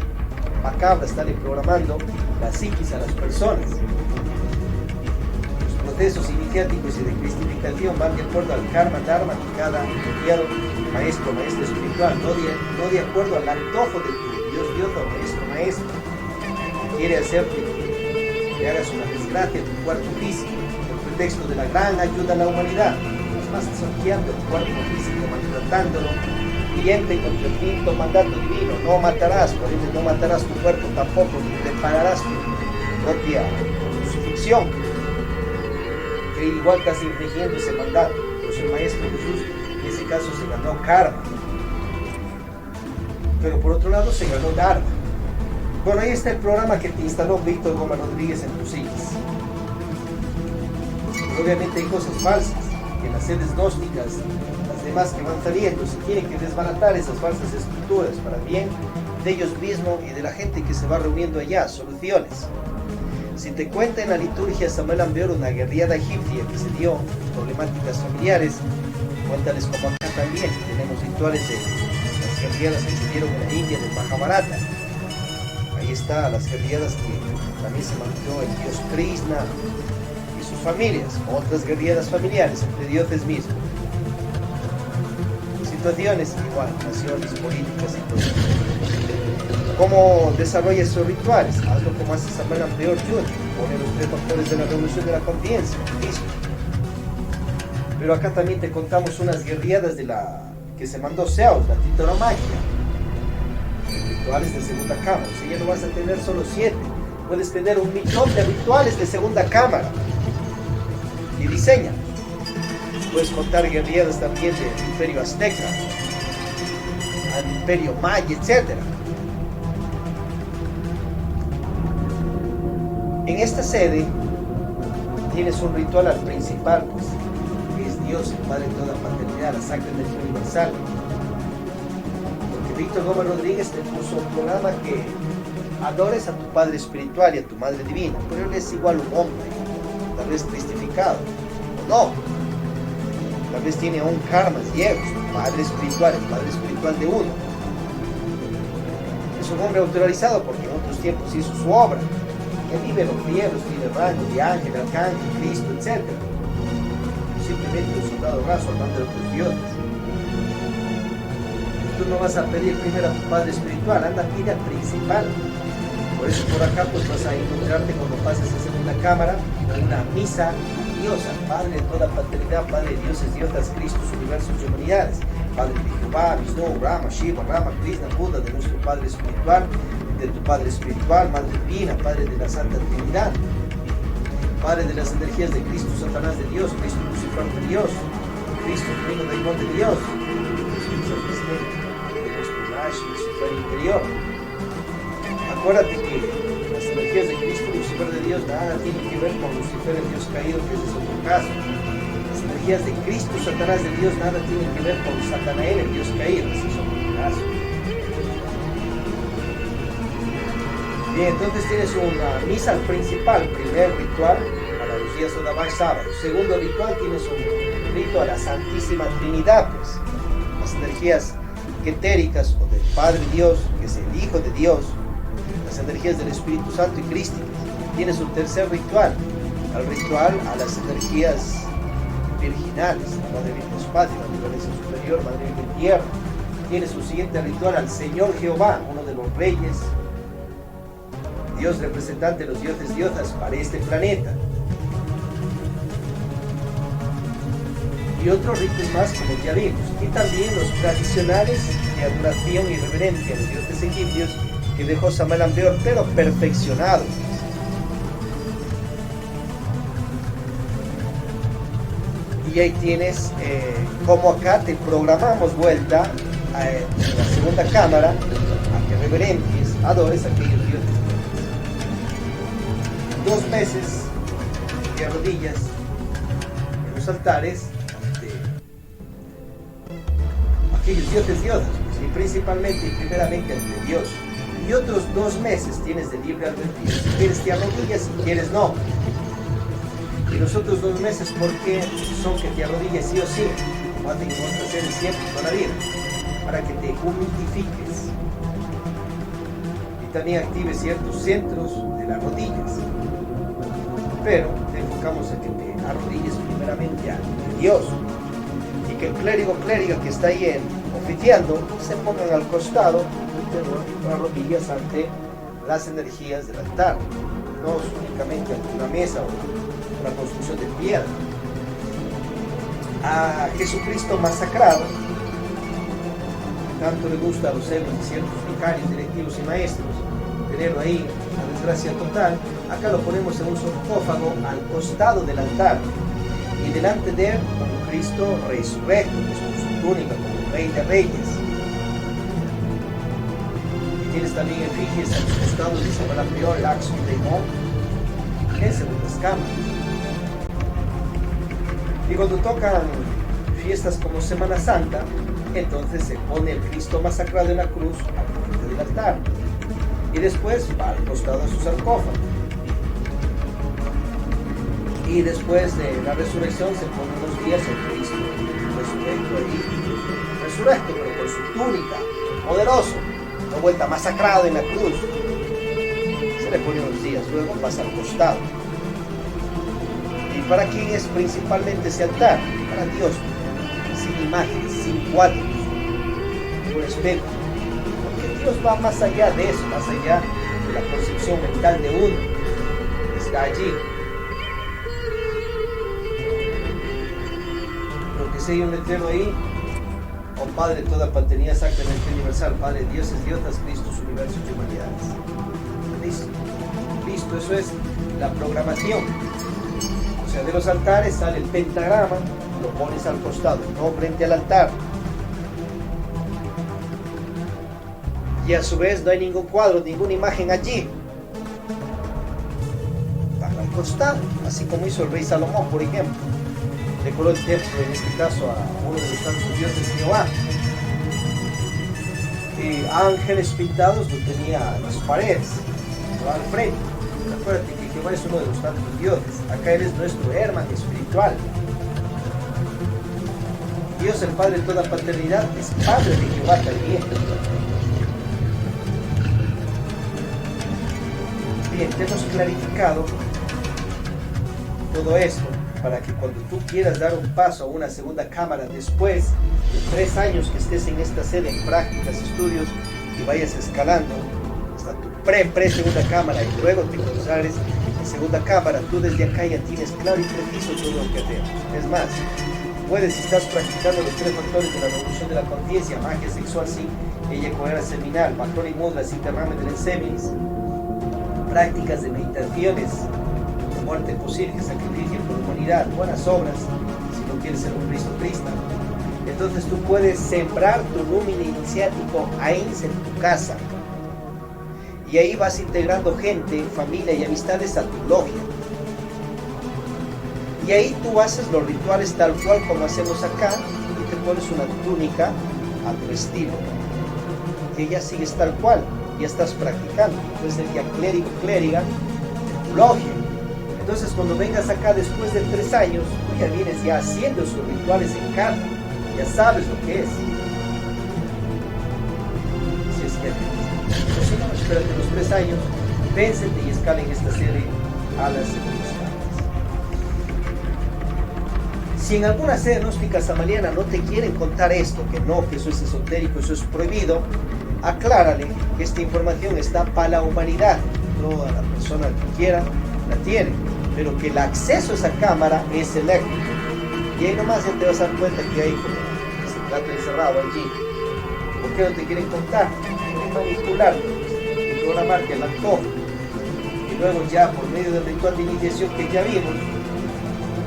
macabra están programando la psiquis a las personas. Los procesos iniciáticos y de cristificación van de acuerdo al karma, dharma de cada enviado maestro, maestro espiritual, no de acuerdo al antojo de tu Dios, Dios o maestro, maestro. Quiere hacerte que hagas una desgracia a tu cuerpo físico, por pretexto de la gran ayuda a la humanidad. Es más, saqueando el cuerpo físico, maltratándolo, cliente contra el quinto mandato divino: no matarás. Por ende, no matarás tu cuerpo tampoco, ni prepararás tu propia crucifixión, que igual casi infringiendo ese mandato. Pues el maestro Jesús en ese caso se ganó karma, pero por otro lado se ganó dharma. Bueno, ahí está el programa que te instaló Víctor Gómez Rodríguez en tus psiquis. Obviamente hay cosas falsas, que las sedes gnósticas, las demás que van saliendo, se tienen que desbaratar esas falsas estructuras para el bien de ellos mismos y de la gente que se va reuniendo allá. Soluciones. Si te cuenta en la liturgia Samuel Ambeor una guerrillada egipcia que se dio, problemáticas familiares, cuéntales como acá también tenemos rituales de las guerrilladas que se dieron en la India del Mahabharata. Ahí está las guerrilladas que también se mandó el dios Krishna y sus familias, otras guerrilladas familiares entre dioses mismos. Situaciones igual, naciones, políticas y todo. ¿Cómo desarrolla esos rituales? Hazlo como hace Samuel Ambeor Jr., pone los 3 factores de la revolución de la conciencia, listo. Pero acá también te contamos unas guerrilladas de la que se mandó Zeus, la titanomaquia. Rituales de segunda cámara. O sea, ya no vas a tener solo 7, puedes tener 1.000.000 de rituales de segunda cámara y diseña. Puedes contar guerrilladas también del imperio azteca, al imperio maya, etc. En esta sede tienes un ritual al principal, pues, que es Dios, el Padre de toda paternidad, la Sacra Energía Universal. Víctor Gómez Rodríguez te puso un programa que adores a tu Padre espiritual y a tu Madre divina, pero él es igual un hombre, tal vez cristificado, o no, tal vez tiene aún karmas y egos. Padre espiritual, el Padre espiritual de uno. Es un hombre autorizado porque en otros tiempos hizo su obra. Él vive en los cielos, tiene rango de ángel, arcángel, Cristo, etc. Simplemente un soldado raso hablando de otros dioses. Tú no vas a pedir primero a tu Padre espiritual, anda, pide al principal. Por eso por acá pues vas a encontrarte cuando pases a segunda cámara una misa a Dios, al Padre de toda paternidad, Padre de dioses, diotas, Cristos, universos y humanidades, Padre de Jehová, Vishnu, Rama, Shiva, Rama, Krishna, Buda, de nuestro Padre espiritual, de tu Padre espiritual, Madre divina, Padre de la Santa Trinidad, Padre de las energías de Cristo, Satanás de Dios, Cristo Lucifer de Dios, Cristo Trino del Monte de Dios, Lucifer interior. Acuérdate que las energías de Cristo, Lucifer de Dios, nada tienen que ver con Lucifer, el Dios caído, que ese es otro caso. Las energías de Cristo, Satanás de Dios, nada tienen que ver con Satanael, el Dios caído, ese es otro caso. Bien, entonces tienes una misa principal, primer ritual para los días Odabay sábado. Segundo ritual, tienes un rito a la Santísima Trinidad, pues las energías etéricas o del Padre Dios, que es el Hijo de Dios, las energías del Espíritu Santo y crísticas. Tienes un tercer ritual, al ritual a las energías virginales, la Madre Virgen es Padre, la naturaleza superior, Madre Virgen Tierra. Tienes un siguiente ritual al Señor Jehová, uno de los reyes, Dios representante de los dioses diosas para este planeta. Y otros ritos más como ya vimos. Y también los tradicionales de adoración y reverencia a los dioses egipcios que dejó Samuel Ambeor, pero perfeccionados. Y ahí tienes como acá te programamos vuelta a la segunda cámara a que reverencies, adores a aquellos dioses. 2 meses de rodillas en los altares ante aquellos dioses diosas, pues, y principalmente y primeramente ante Dios. Y otros 2 meses tienes de libre albedrío. Si quieres te arrodillas, si quieres no. Y los otros 2 meses, ¿por qué son que te arrodillas sí o sí? Como hacen que vamos a hacer siempre toda la vida, para que te humildifiques. Y también active ciertos centros de las rodillas. Pero te enfocamos en que te arrodilles primeramente a Dios y que el clérigo o clériga que está ahí oficiando se pongan al costado de las rodillas ante las energías del altar, no únicamente ante una mesa o una construcción de piedra. A Jesucristo masacrado, tanto le gusta a los egos de ciertos vicarios, directivos y maestros tenerlo ahí, a desgracia total. Acá lo ponemos en un sarcófago al costado del altar y delante de él un Cristo resurrecto, con su túnica como Rey de Reyes. Y tienes también efigies a los costados de Isabel Prior, Laxo y Deimón, en segundas cámaras. Y cuando tocan fiestas como Semana Santa, entonces se pone el Cristo masacrado en la cruz al frente del altar y después va al costado de su sarcófago. Y después de la resurrección se pone unos días el Cristo resurrecto ahí, resurrecto pero con su túnica, poderoso, no vuelta masacrado en la cruz. Se le pone unos días, luego pasa al costado. ¿Y para quién es principalmente ese altar? Para Dios, sin imágenes, sin cuadros, por espejo. Porque Dios va más allá de eso, más allá de la percepción mental de uno. Está allí. Porque si hay un letrero ahí, oh Padre, toda paternidad sacramente universal, Padre, dioses, diotas, Cristos, universos y humanidades. Listo. Listo, eso es la programación. O sea, de los altares sale el pentagrama, lo pones al costado, no frente al altar. Y a su vez no hay ningún cuadro, ninguna imagen allí. Van al costado, así como hizo el rey Salomón, por ejemplo. Decoró el templo, en este caso, a uno de los santos dioses de Jehová. Ángeles pintados lo tenía en las paredes, al frente. Acuérdate que Jehová es uno de los santos dioses. Acá Él es nuestro hermano espiritual. Dios, el Padre de toda paternidad, es Padre de Jehová también. Bien, te hemos clarificado todo esto para que cuando tú quieras dar un paso a una segunda cámara después de 3 años que estés en esta sede en prácticas, estudios y vayas escalando hasta tu segunda cámara y luego te consagres en segunda cámara, tú desde acá ya tienes claro y preciso todo lo que hacemos. Es más, puedes, si estás practicando los 3 factores de la revolución de la conciencia, magia sexual sin eyacular seminal, macrón y mudra sin derrame del enseminis, prácticas de meditaciones, de muerte posible, sacrificio por humanidad, buenas obras, si no quieres ser un Cristo Cristo. Entonces tú puedes sembrar tu número iniciático ahí en tu casa. Y ahí vas integrando gente, familia y amistades a tu logia. Y ahí tú haces los rituales tal cual como hacemos acá y te pones una túnica a tu estilo. Que ya sigues tal cual, ya estás practicando. Entonces el ya clérigo, clériga de tu logia. Entonces cuando vengas acá después de 3 años, tú ya vienes ya haciendo sus rituales en casa. Ya sabes lo que es. Si es que o si no, espérate los 3 años, vénsete y escala en esta serie a las segundas partes. Si en alguna sede gnóstica samariana no te quieren contar esto, que no, que eso es esotérico, eso es prohibido, aclárale que esta información está para la humanidad. Toda la persona que quiera la tiene, pero que el acceso a esa cámara es eléctrico. Y ahí nomás ya te vas a dar cuenta que hay como ese plato encerrado allí. ¿Por qué no te quieren contar? Quieren manipularte y programarte el antojo. Y luego ya por medio del ritual de iniciación que ya vimos,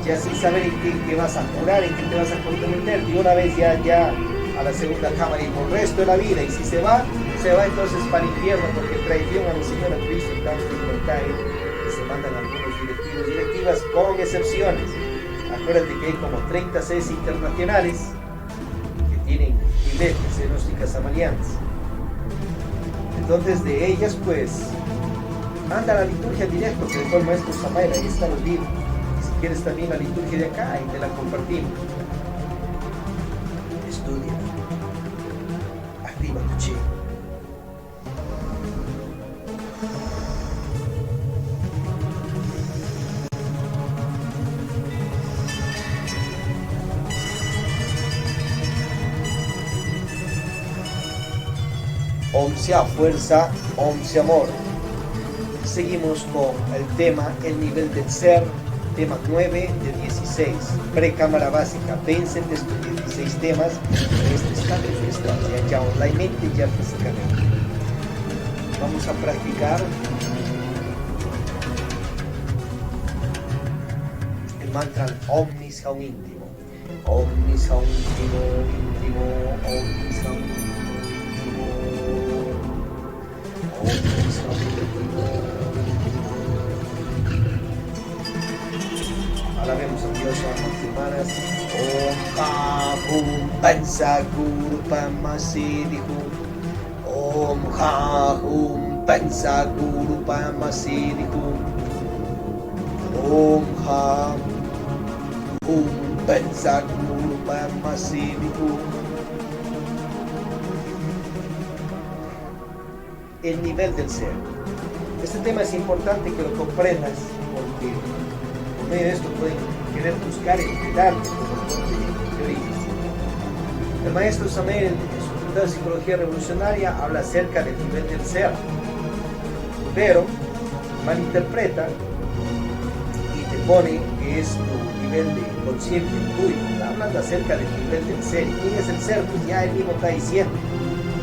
ya sin saber en qué vas a jurar, en qué te vas a comprometer, y una vez ya a la segunda cámara y por el resto de la vida. Y si se va entonces para el infierno, porque traición a mi Señor Cristo y tanto que se mandan algunos directivos, directivas con excepciones. Acuérdate que hay como 30 sedes internacionales que tienen iglesias gnósticas samarianas. Entonces de ellas pues manda la liturgia directo que dejó el maestro Samael, ahí están los libros. Y si quieres también la liturgia de acá, ahí te la compartimos. Estudia, activa tu chi. Om sea fuerza, Om sea amor. Seguimos con el tema El nivel del ser, tema 9 de 16, precámara básica. Vencen de estos 16 temas en este estado de estancia, ya online, ya físicamente. Vamos a practicar el mantra Omnis Haum íntimo. Omnis Haum íntimo, íntimo, Omnis Haum íntimo, Omnis Haum íntimo. Alabemos a Dios, hermanas y hermanas. Om Ha Hum Pansa Guru Pamasidihu. Om Ha Hum Pansa Guru Pamasidihu. Om Ha Hum Pansa Guru Pamasidihu. El nivel del ser. Este tema es importante que lo comprendas porque por medio de esto pueden querer buscar y entender teorías. El maestro Samuel, en su tratado de psicología revolucionaria, habla acerca del nivel del ser, pero malinterpreta y te pone que es tu nivel de consciente tuyo. Hablando acerca del nivel del ser. ¿Quién es el ser? Pues ya él mismo está diciendo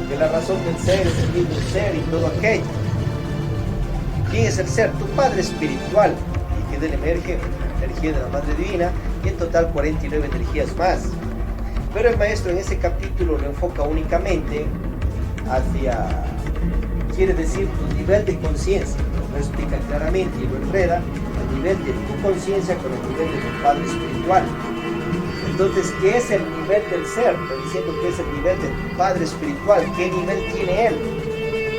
que la razón del ser es el mismo ser y todo aquello. ¿Quién es el ser? Tu padre espiritual, y que de él emerge la energía de la Madre Divina, y en total 49 energías más. Pero el maestro en ese capítulo lo enfoca únicamente hacia, quiere decir, tu nivel de conciencia. Lo explica claramente y lo enreda, el nivel de tu conciencia con el nivel de tu padre espiritual. Entonces, ¿qué es el nivel del ser? Estoy diciendo que es el nivel de tu padre espiritual. ¿Qué nivel tiene él?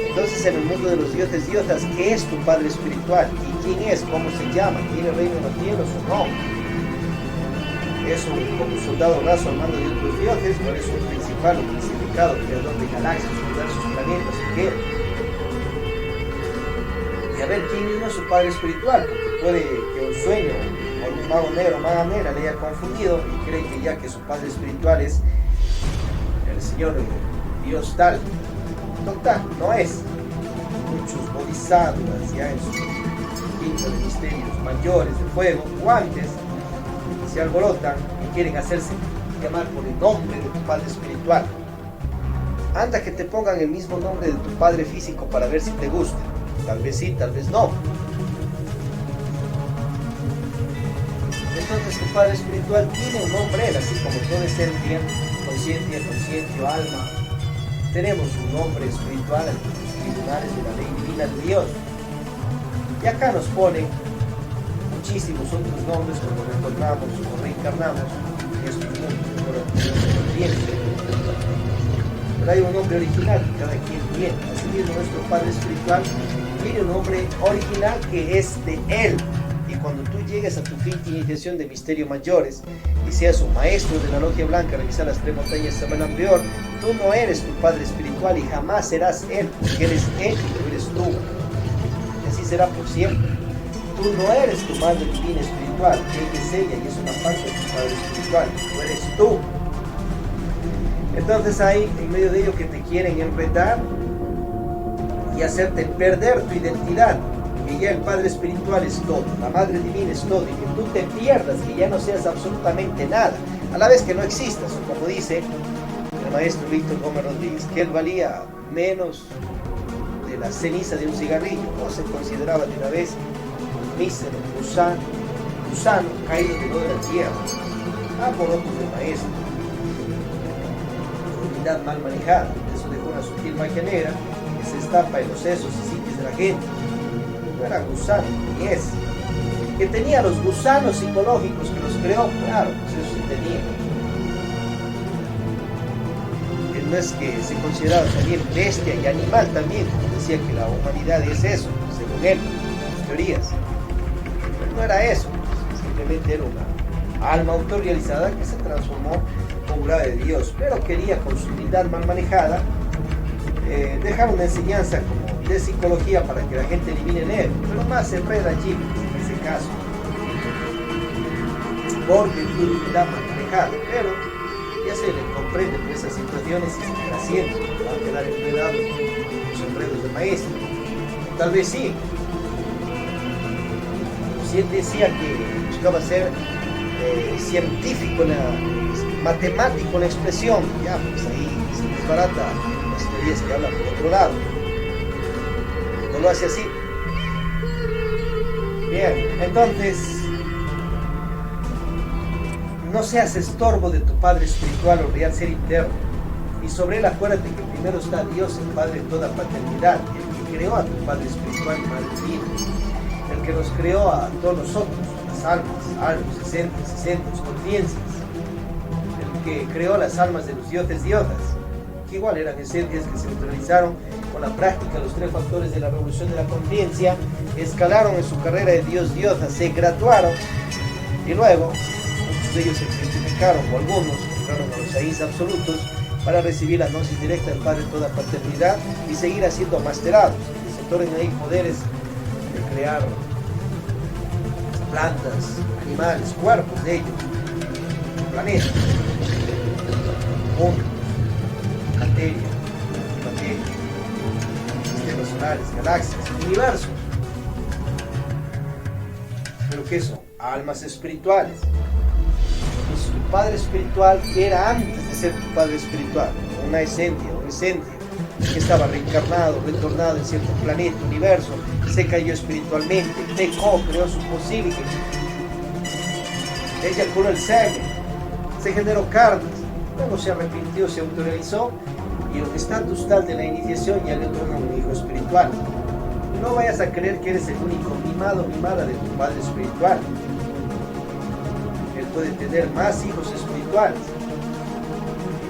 Entonces, en el mundo de los dioses diosas, ¿qué es tu padre espiritual? ¿Y quién es? ¿Cómo se llama? ¿Tiene reino o no tiene o no? ¿Es como soldado raso al mando de otros dioses? ¿O es un principal o clasificado creador de galaxias, universos, planetas o qué? Y a ver quién mismo es su padre espiritual, porque puede que un sueño o un mago negro o maga negra le haya confundido y cree que ya que su padre espiritual es el Señor Dios tal. Total, no es. Muchos bodhisattvas ya en sus quintos de misterios mayores de fuego o antes se alborotan y quieren hacerse llamar por el nombre de tu padre espiritual. Anda que te pongan el mismo nombre de tu padre físico para ver si te gusta. Tal vez sí, tal vez no. Entonces tu padre espiritual tiene un nombre, él, así como todo ser bien, consciente o alma. Tenemos un nombre espiritual en los tribunales de la ley divina de Dios. Y acá nos ponen muchísimos otros nombres cuando retornamos o reencarnamos en estos mundos. Pero hay un nombre original que cada quien tiene. Asimismo, nuestro Padre espiritual tiene un nombre original que es de Él. Y cuando tú llegues a tu fin de iniciación de misterio mayores y seas un maestro de la logia blanca, revisar las 3 montañas de Samanampeor, tú no eres tu padre espiritual y jamás serás él, porque él es él y tú eres tú. Y así será por siempre. Tú no eres tu madre divina espiritual, ella es ella y es una parte de tu padre espiritual, tú eres tú. Entonces hay en medio de ello que te quieren enredar y hacerte perder tu identidad. Que ya el Padre espiritual es todo, la Madre divina es todo, y que tú te pierdas, que ya no seas absolutamente nada, a la vez que no existas, como dice el maestro Víctor Gómez Rodríguez, que él valía menos de la ceniza de un cigarrillo, o se consideraba de una vez un mísero gusano caído de lo de la tierra, por otros del maestro, humildad mal manejada, eso dejó una sutil magia negra que se estampa en los sesos y psiquis de la gente. No era gusano, ni es. Que tenía los gusanos psicológicos que los creó, claro, pues eso sí tenía. Él no es que se consideraba también bestia y animal también, como decía que la humanidad es eso, según él, sus teorías. Pero no era eso, simplemente era una alma autorrealizada que se transformó con gracia de Dios, pero quería con su humildad mal manejada dejar una enseñanza como de psicología para que la gente elimine en él, pero más se enreda allí en ese caso porque tu humildad mal manejada. Pero ya se le comprende por esas situaciones y se trasciende, va a quedar enredado con los enredos del maestro. Tal vez sí. Si él decía que buscaba ser científico, matemático en la expresión, ya pues ahí se desbarata las teorías que hablan por otro lado. No lo hace así. Bien, entonces no seas estorbo de tu Padre espiritual o real ser interno. Y sobre él acuérdate que primero está Dios, el Padre de toda paternidad, el que creó a tu Padre espiritual y Madre divina, el que nos creó a todos nosotros, las almas, esencias, conciencias, el que creó las almas de los dioses diotas, que igual eran esencias que se neutralizaron con la práctica de los tres factores de la revolución de la conciencia, escalaron en su carrera de Dios diota, se graduaron y luego muchos de ellos se identificaron, o algunos entraron a los ahís absolutos para recibir la gnosis directa del Padre de toda paternidad y seguir siendo masterados. Se otorgan ahí poderes de crear plantas, animales, cuerpos de ellos, planetas, mundo, materia, sistemas solares, galaxias, universos. ¿Pero qué son? Almas espirituales. Pues tu Padre espiritual era antes de ser tu Padre espiritual, una esencia, que estaba reencarnado, retornado en cierto planeta, universo, se cayó espiritualmente, pecó, creó su posible, ella curó el semen, se generó karmas, luego se arrepintió, se autorrealizó y el estatus tal de la iniciación ya le otorga un hijo espiritual. No vayas a creer que eres el único mimado o mimada de tu Padre espiritual. Él puede tener más hijos espirituales,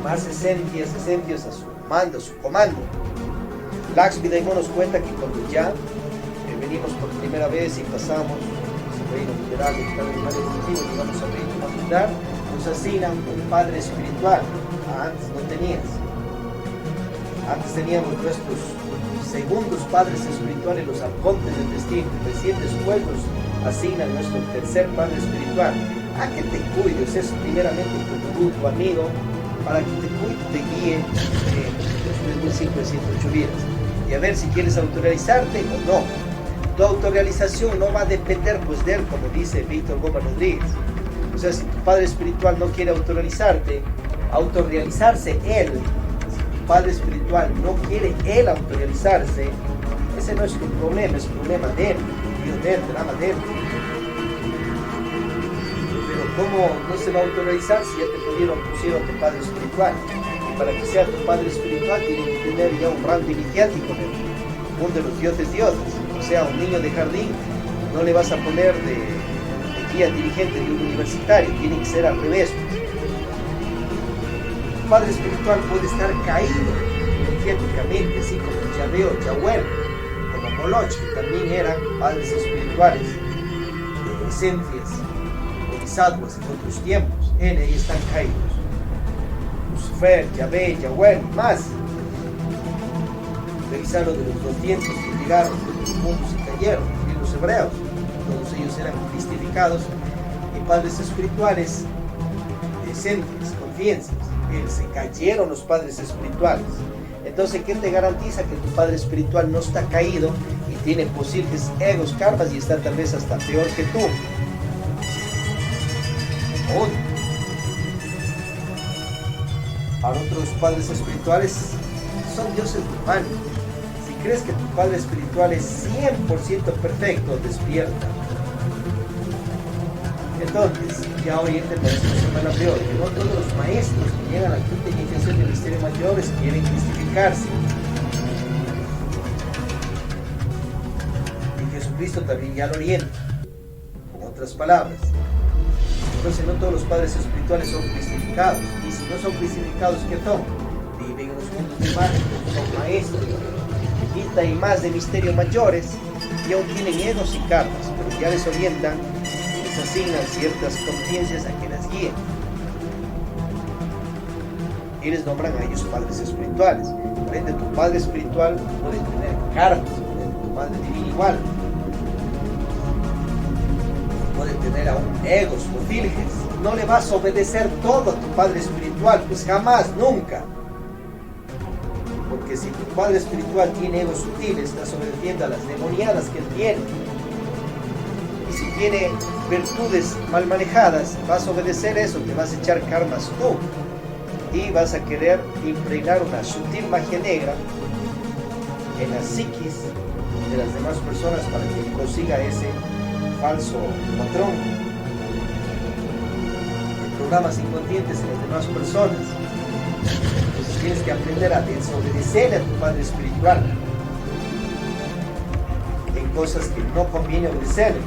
más esencias a su mando, a su comando. Lakshmi Daimon nos cuenta que cuando ya venimos por primera vez y pasamos el reino mineral de cada animal evolutivo y vamos al reino material, nos asignan un Padre espiritual. Antes no tenías. Antes teníamos nuestros segundos padres espirituales, los arcontes del destino. Recién después nos asignan nuestro tercer Padre espiritual. A que te cuides, es primeramente tu gurú, tu amigo, para que te cuide, te guíe en 1508 vidas. Y a ver si quieres autorrealizarte o no. Tu autorrealización no va a depender pues de él, como dice Víctor Gómez Rodríguez. O sea, si tu Padre espiritual no quiere autorrealizarse él, si tu Padre espiritual no quiere él autorrealizarse, ese no es tu problema, es problema de él, Dios de él, drama de él. Pero ¿cómo no se va a autorrealizar si ya te pusieron a tu Padre espiritual? Y para que sea tu Padre espiritual tiene que tener ya un rango iniciático en el mundo de los dioses dioses. O sea, un niño de jardín no le vas a poner de guía dirigente de un universitario, tiene que ser al revés. Tu Padre espiritual puede estar caído energéticamente, así como Yahvé o Yahuel, como Moloch, que también eran padres espirituales, de esencias, bodhisattvas en otros tiempos. Ellos están caídos. Lucifer, Yahvé, Yahuel y más. Revisaron de los 200 que llegaron de otros mundos y cayeron, y los hebreos, todos ellos eran cristificados y padres espirituales, esencias, conciencias. Se cayeron los padres espirituales. Entonces, ¿qué te garantiza que tu Padre espiritual no está caído y tiene posibles egos, karmas y está tal vez hasta peor que tú? Para otros padres espirituales son dioses humanos. Si crees que tu Padre espiritual es 100% perfecto, despierta. Entonces, ya oriente para esta semana peor, que no todos los maestros que llegan a la quinta iniciación del misterio mayores quieren cristificarse. Y Jesucristo también ya lo orienta, con otras palabras. Entonces, no todos los padres espirituales son cristificados. Y si no son cristificados, ¿qué son? Viven en los mundos de mágicos, son maestros de quinta y más de misterio mayores, y aún tienen egos y karmas, pero ya les orientan, les asignan ciertas conciencias a que las guíen. Y les nombran a ellos padres espirituales. Por ende, tu padre espiritual puede tener karmas, tu padre divino igual. Puede tener aún egos o filges, no le vas a obedecer todo a tu padre espiritual, pues jamás, nunca. Porque si tu padre espiritual tiene egos sutiles, estás obedeciendo a las demoniadas que él tiene. Y si tiene virtudes mal manejadas, vas a obedecer eso, te vas a echar karmas tú. Y vas a querer impregnar una sutil magia negra en la psiquis de las demás personas para que consiga ese falso patrón. Programas inconscientes en las demás personas. Entonces tienes que aprender a desobedecer a tu padre espiritual en cosas que no conviene obedecerle,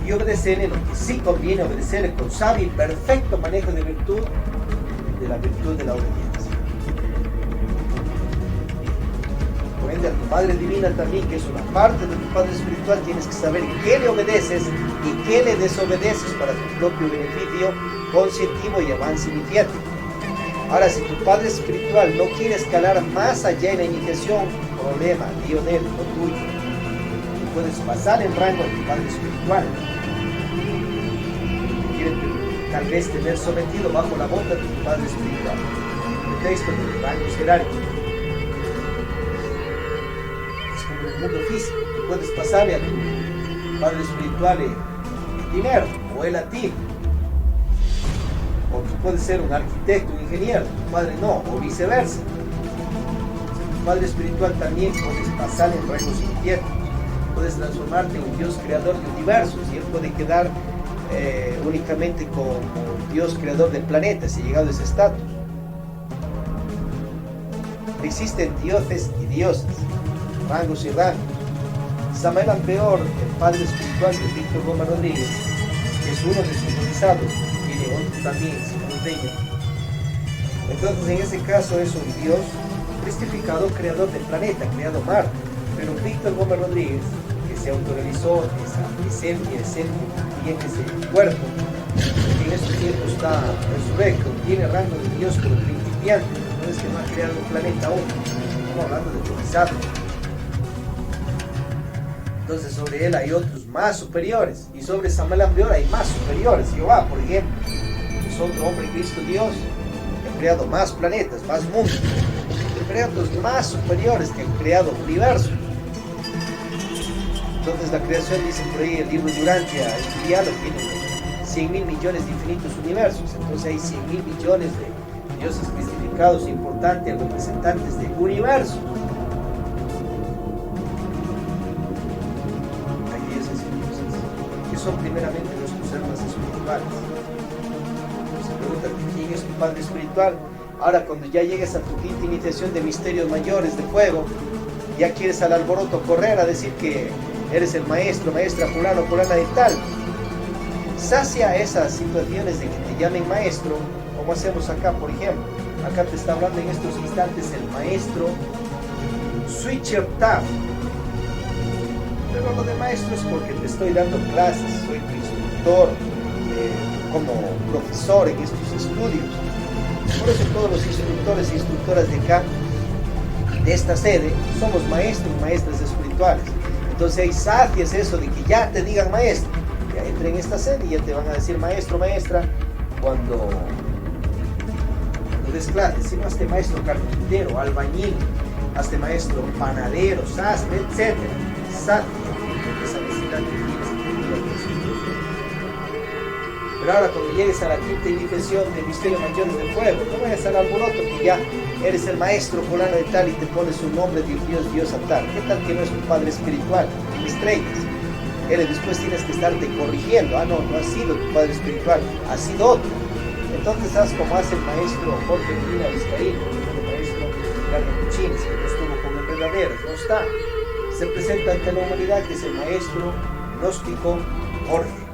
y obedecerle en lo que sí conviene obedecerle con sabio y perfecto manejo de virtud, de la virtud de la obediencia. Por ende, a tu Madre Divina también, que es una parte de tu Padre Espiritual, tienes que saber qué le obedeces y qué le desobedeces para tu propio beneficio conscientivo y avance iniciático. Ahora, si tu Padre Espiritual no quiere escalar más allá en la iniciación, problema, lío de él, no tuyo. Tú puedes pasar el rango de tu Padre Espiritual. Tal vez tener sometido bajo la bota de tu Padre Espiritual. El texto de los rangos jerárquicos. Es como el mundo físico. Tú puedes pasarle a tu Padre Espiritual el dinero, o él a ti. O tú puedes ser un arquitecto, un ingeniero, tu padre no, o viceversa. Tu Padre Espiritual también puedes pasar en rangos infiernos. Puedes transformarte en un Dios creador de universos, y él puede quedar únicamente como Dios creador del planeta si ha llegado a ese estatus. Existen dioses y diosas, rangos y rangos. Samael Ampeor, el padre espiritual de Víctor Goma Rodríguez, que es uno de sus bautizados, tiene otro también, Simón Peña. Entonces, en ese caso es un Dios cristificado, creador del planeta, creado Marte. Pero Víctor Goma Rodríguez, que se autorrealizó esa esencia y en ese cuerpo, que en estos tiempos está resurrecto, tiene rango de Dios como principiante, no es que no ha creado un planeta aún, estamos hablando de bautizado. Entonces sobre él hay otros más superiores, y sobre Samael Ampeor hay más superiores. Jehová, por ejemplo, es otro hombre Cristo Dios, que ha creado más planetas, más mundos, pero hay otros más superiores que han creado universos. Entonces la creación, dice por ahí el libro Durantia, estudiado, tiene 100.000 millones de infinitos universos. Entonces hay 100.000 millones de dioses cristificados importantes, representantes del universo. Hay dioses y dioses que son primeramente nuestros hermanos espirituales. Se pregunta, ¿quién es tu Padre espiritual? Ahora, cuando ya llegues a tu quinta iniciación de misterios mayores de fuego, ya quieres al alboroto correr a decir que eres el maestro, maestra fulano, fulana de tal. Sacia esas situaciones de que te llamen maestro, como hacemos acá, por ejemplo. Acá te está hablando en estos instantes el maestro Switcher Taff. Pero lo de maestro es porque te estoy dando clases, soy tu instructor, como profesor en estos estudios. Por eso todos los instructores e instructoras de acá, de esta sede, somos maestros y maestras espirituales. Entonces hay sacias eso de que ya te digan maestro, ya entra en esta sede y ya te van a decir maestro, maestra, cuando des clases. Si no, hazte maestro carpintero, albañil, hazte maestro panadero, sastre, etc. Sacia esa necesidad que tienes. Pero ahora cuando llegues a la quinta iniciación de misterios mayores del fuego, no vayas al alboroto que ya eres el maestro fulano de tal y te pones un nombre de Dios a tal. ¿Qué tal que no es tu padre espiritual? Estrellas. Después tienes que estarte corrigiendo. No ha sido tu padre espiritual, ha sido otro. Entonces haz como hace el maestro Jorge Medina Vizcaíno, el maestro Carlos Cuchines, que no estuvo con el verdadero, no está. Se presenta ante la humanidad que es el maestro gnóstico Jorge.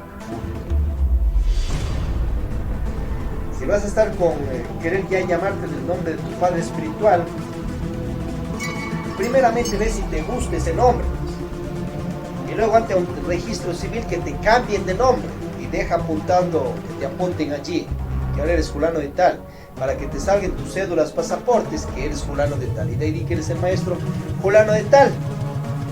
Si vas a estar con querer ya llamarte del nombre de tu padre espiritual, primeramente ve si te gusta ese nombre, y luego ante un registro civil que te cambien de nombre y deja apuntando, que te apunten allí que ahora eres fulano de tal, para que te salgan tus cédulas, pasaportes, que eres fulano de tal, y de ahí di que eres el maestro fulano de tal.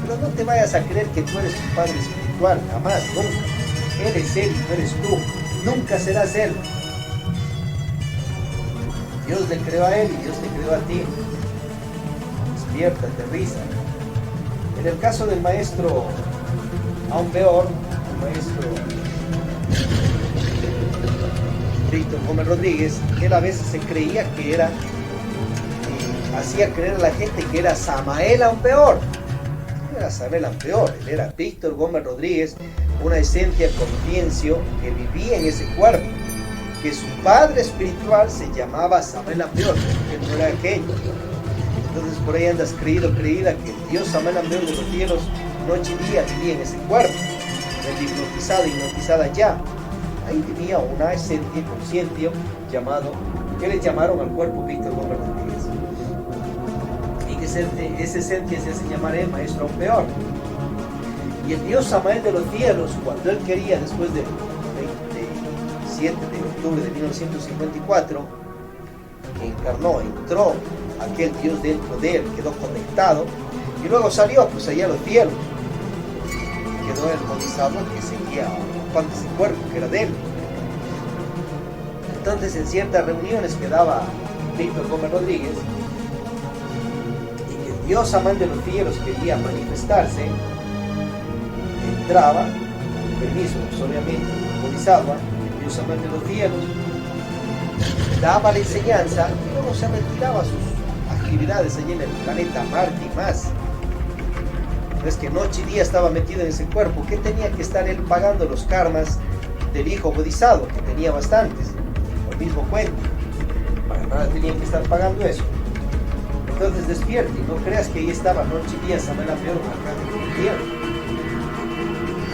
Pero no te vayas a creer que tú eres tu padre espiritual, jamás, nunca. Él es él y tú eres tú. nunca serás Él. Dios le creó a Él y Dios te creó a ti. Despierta, aterriza. En el caso del maestro, aún peor, el maestro Víctor Gómez Rodríguez, él a veces se creía que era, hacía creer a la gente que era Samael aún peor. No era Samael aún peor, él era Víctor Gómez Rodríguez, una esencia conciencia que vivía en ese cuerpo, que su padre espiritual se llamaba Samael Ampeor, que no era aquello. Entonces por ahí andas creída que el Dios Samael Ampeor de los cielos noche y día vivía en ese cuerpo, hipnotizada ya. Ahí vivía una esencia consciente llamado, que le llamaron al cuerpo Víctor Gómez Rodríguez. Y que esa esencia se hace llamar el maestro Ampeor. Y el Dios Samael de los cielos, cuando él quería, después del 27 de octubre de 1954, que entró aquel Dios dentro de él, quedó conectado, y luego salió pues allá a los cielos. Quedó el bodhisattva que seguía ocupando ese cuerpo que era de él. Entonces en ciertas reuniones que daba Víctor Gómez Rodríguez, y que el Dios Samael de los cielos quería manifestarse, entraba, con permiso, obviamente, el bodhisattva, el Dios Samael de los cielos, daba la enseñanza y luego se retiraba a sus actividades allí en el planeta Marte y más. Es que noche y día estaba metido en ese cuerpo. ¿Qué tenía que estar él pagando los karmas del hijo bodhisattva, que tenía bastantes? El mismo cuento. Para nada tenía que estar pagando eso. Entonces despierte y no creas que ahí estaba noche y día Samael Ampeor marcando el tiempo.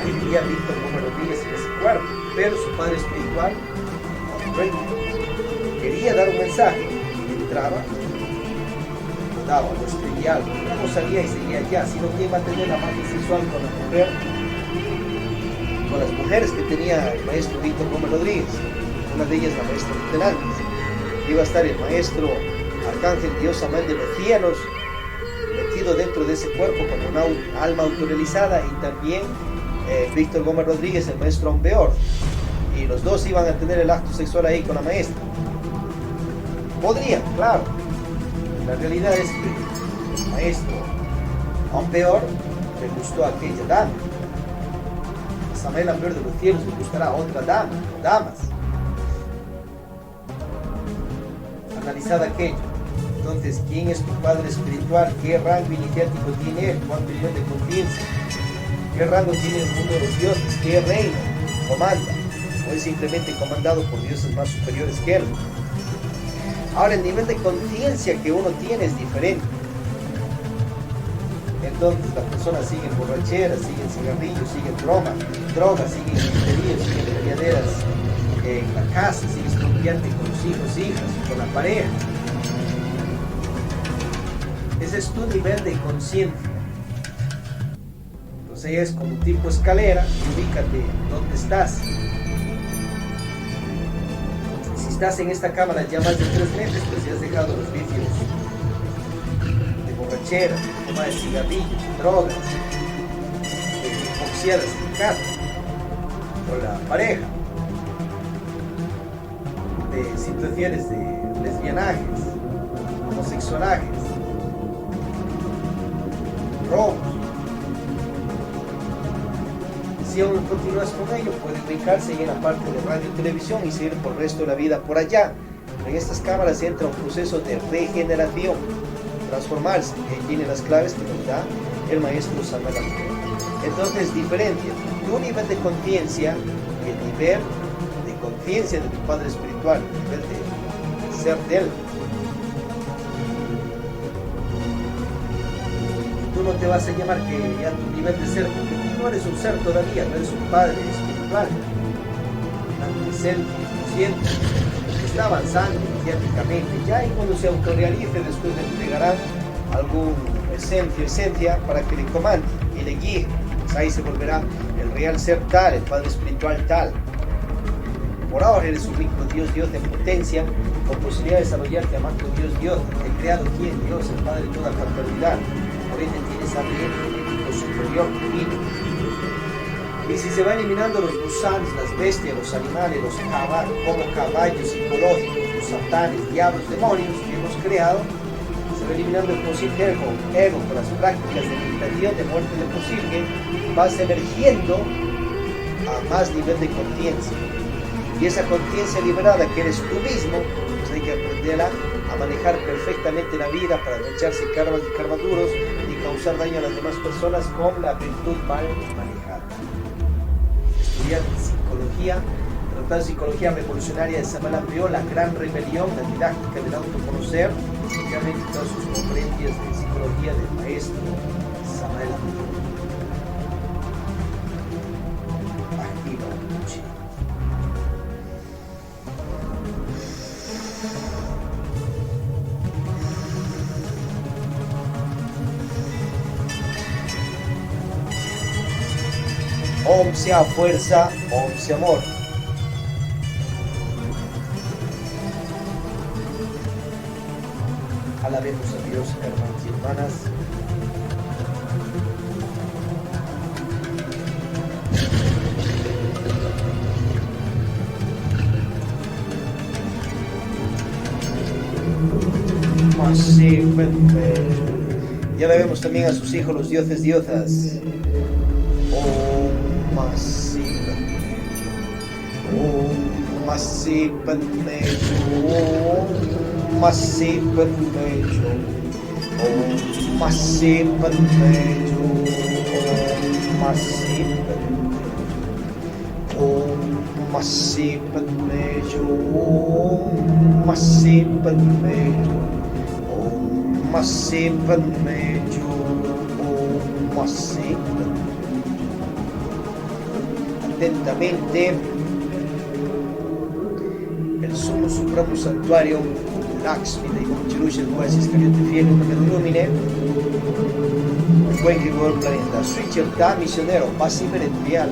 Ahí vivía Víctor Gómez Rodríguez en ese cuerpo, pero su padre espiritual quería dar un mensaje, entraba, daba, lo escribía algo, luego salía y seguía allá, sino que iba a tener la parte sexual con la mujer, con las mujeres que tenía el maestro Víctor Gómez Rodríguez, una de ellas la maestra Luterantes. Iba a estar el maestro Arcángel Dios Samael de los cielos metido dentro de ese cuerpo como una alma autorrealizada, y también Víctor Gómez Rodríguez, el maestro Ampeor, y los dos iban a tener el acto sexual ahí con la maestra. Podrían, claro. La realidad es que el maestro Ampeor le gustó a aquella dama. A Samael Ampeor de los cielos le gustará a otra dama, damas. Analizad aquello. Entonces, ¿quién es tu padre espiritual? ¿Qué rango iniciático tiene él? ¿Cuánto nivel de conciencia? ¿Qué rango tiene el mundo de los dioses? ¿Qué reino comanda? ¿O es simplemente comandado por dioses más superiores que él? Ahora, el nivel de conciencia que uno tiene es diferente. Entonces, la persona sigue en borracheras, sigue en cigarrillos, sigue en drogas, sigue en griterías, sigue en peleaderas en la casa, sigue estropeante con los hijos, hijas, con la pareja. Ese es tu nivel de conciencia. Entonces, es como un tipo escalera, ubícate dónde estás. Estás en esta cámara ya más de 3 meses, pues ya has dejado los vicios de borrachera, de toma de cigarrillos, drogas, de boxeadas en casa, con la pareja, de situaciones de lesbianajes, homosexualajes, robos. Si aún continúas con ello, puedes ubicarse ahí en la parte de radio y televisión y seguir por el resto de la vida por allá. Pero en estas cámaras entra un proceso de regeneración, transformarse, y ahí tiene las claves que nos da el maestro Samael Ampeor. Entonces, diferencia tu nivel de conciencia y el nivel de conciencia de tu padre espiritual, el nivel de ser de él. Tú no te vas a llamar que ya tu nivel de ser, porque tú no eres un ser todavía, no eres un padre espiritual, un ser consciente, que está avanzando iniciáticamente. Ya y cuando se autorrealice, después le entregarán algún esencia para que le comande y le guíe. Pues ahí se volverá el real ser tal, el padre espiritual tal. Por ahora eres un rico Dios en potencia, con posibilidad de desarrollarte amando Dios, el creado quien, Dios, el Padre de toda paternidad. Por ende tienes ADN genético superior divino. Y si se va eliminando los gusanos, las bestias, los animales, los caballos, como caballos psicológicos, los satanes, diablos, demonios que hemos creado, se va eliminando el posible ego con las prácticas de meditación, de muerte del posible, vas emergiendo a más nivel de conciencia. Y esa conciencia liberada que eres tú mismo, pues hay que aprenderla a manejar perfectamente la vida para no echarse karmas y karmas duros ni causar daño a las demás personas con la virtud mal manejada. Estudiar psicología, tratar psicología revolucionaria de Samael Aun Weor, la gran rebelión, la didáctica del autoconocer, y obviamente todas sus compendios de psicología del maestro Samael Aun Weor. Om sea fuerza, Om sea amor. Alabemos a Dios, hermanos y hermanas. Y alabemos también a sus hijos, los dioses, diosas. Atentamente, el sumo supremo santuario Lakshmi de Chirusha, el juez Iscariote fiel, que me ilumine el buen que gobierna el planeta. Soy Cherta, misionero, paz y real.